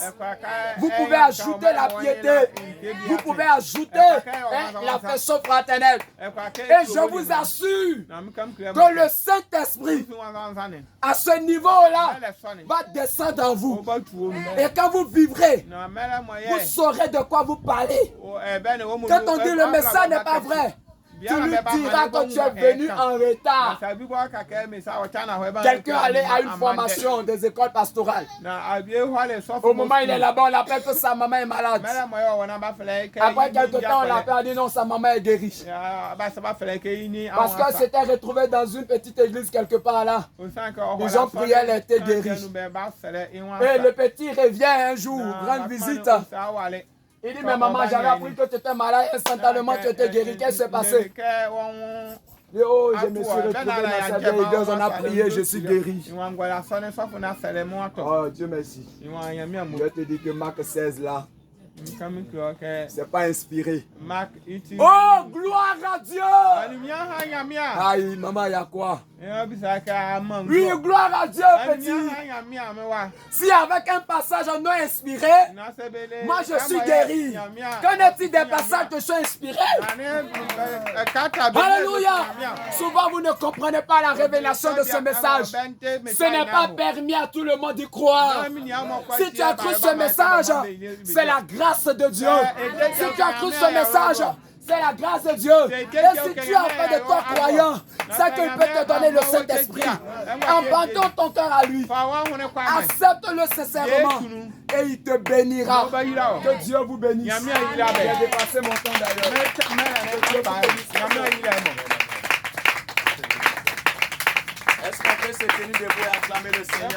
vous pouvez ajouter la piété, vous pouvez ajouter l'affection fraternelle. Et je vous assure que le Saint-Esprit, à ce niveau-là, va descendre en vous. Et quand vous vivrez, vous saurez de quoi vous parler. Quand on dit le message n'est pas vrai, tu lui diras que tu es venu en retard. Quelqu'un allait à une formation des écoles pastorales. Au moment où il est là-bas, on l'appelle que sa maman est malade. Après quelques temps, on l'appelle, on dit non, sa maman est guérie. Parce qu'elle s'était retrouvée dans une petite église quelque part là. Ils ont prié, elle était guérie. Et le petit revient un jour, grande visite. Il dit, mais maman, j'avais appris que tu étais malade, instantanément tu étais guéri. Qu'est-ce qui s'est passé? Il dit, oh, je me suis retrouvé dans cette vieille église, on a prié, je suis guéri. Oh, Dieu merci. Je te dis que Marc 16 là, c'est pas inspiré. Oh, gloire à Dieu! Aïe, maman, il y a quoi? Oui, gloire à Dieu, petit. Si avec un passage non inspiré, moi je suis guéri. Qu'en est-il des passages que je suis inspiré? Alléluia. Souvent vous ne comprenez pas la révélation de ce message. Ce n'est pas permis à tout le monde d'y croire. Si tu as cru ce message, c'est la grâce de Dieu. Si tu as cru ce message, c'est la grâce de Dieu. Et si tu as fait de toi croyant, c'est qu'il peut te donner le Saint-Esprit. Abandonne ton cœur à lui. Accepte-le sincèrement. Et il te bénira. Que Dieu vous bénisse. J'ai dépassé mon temps d'ailleurs. Est-ce qu'on peut se tenir debout et acclamer le Seigneur?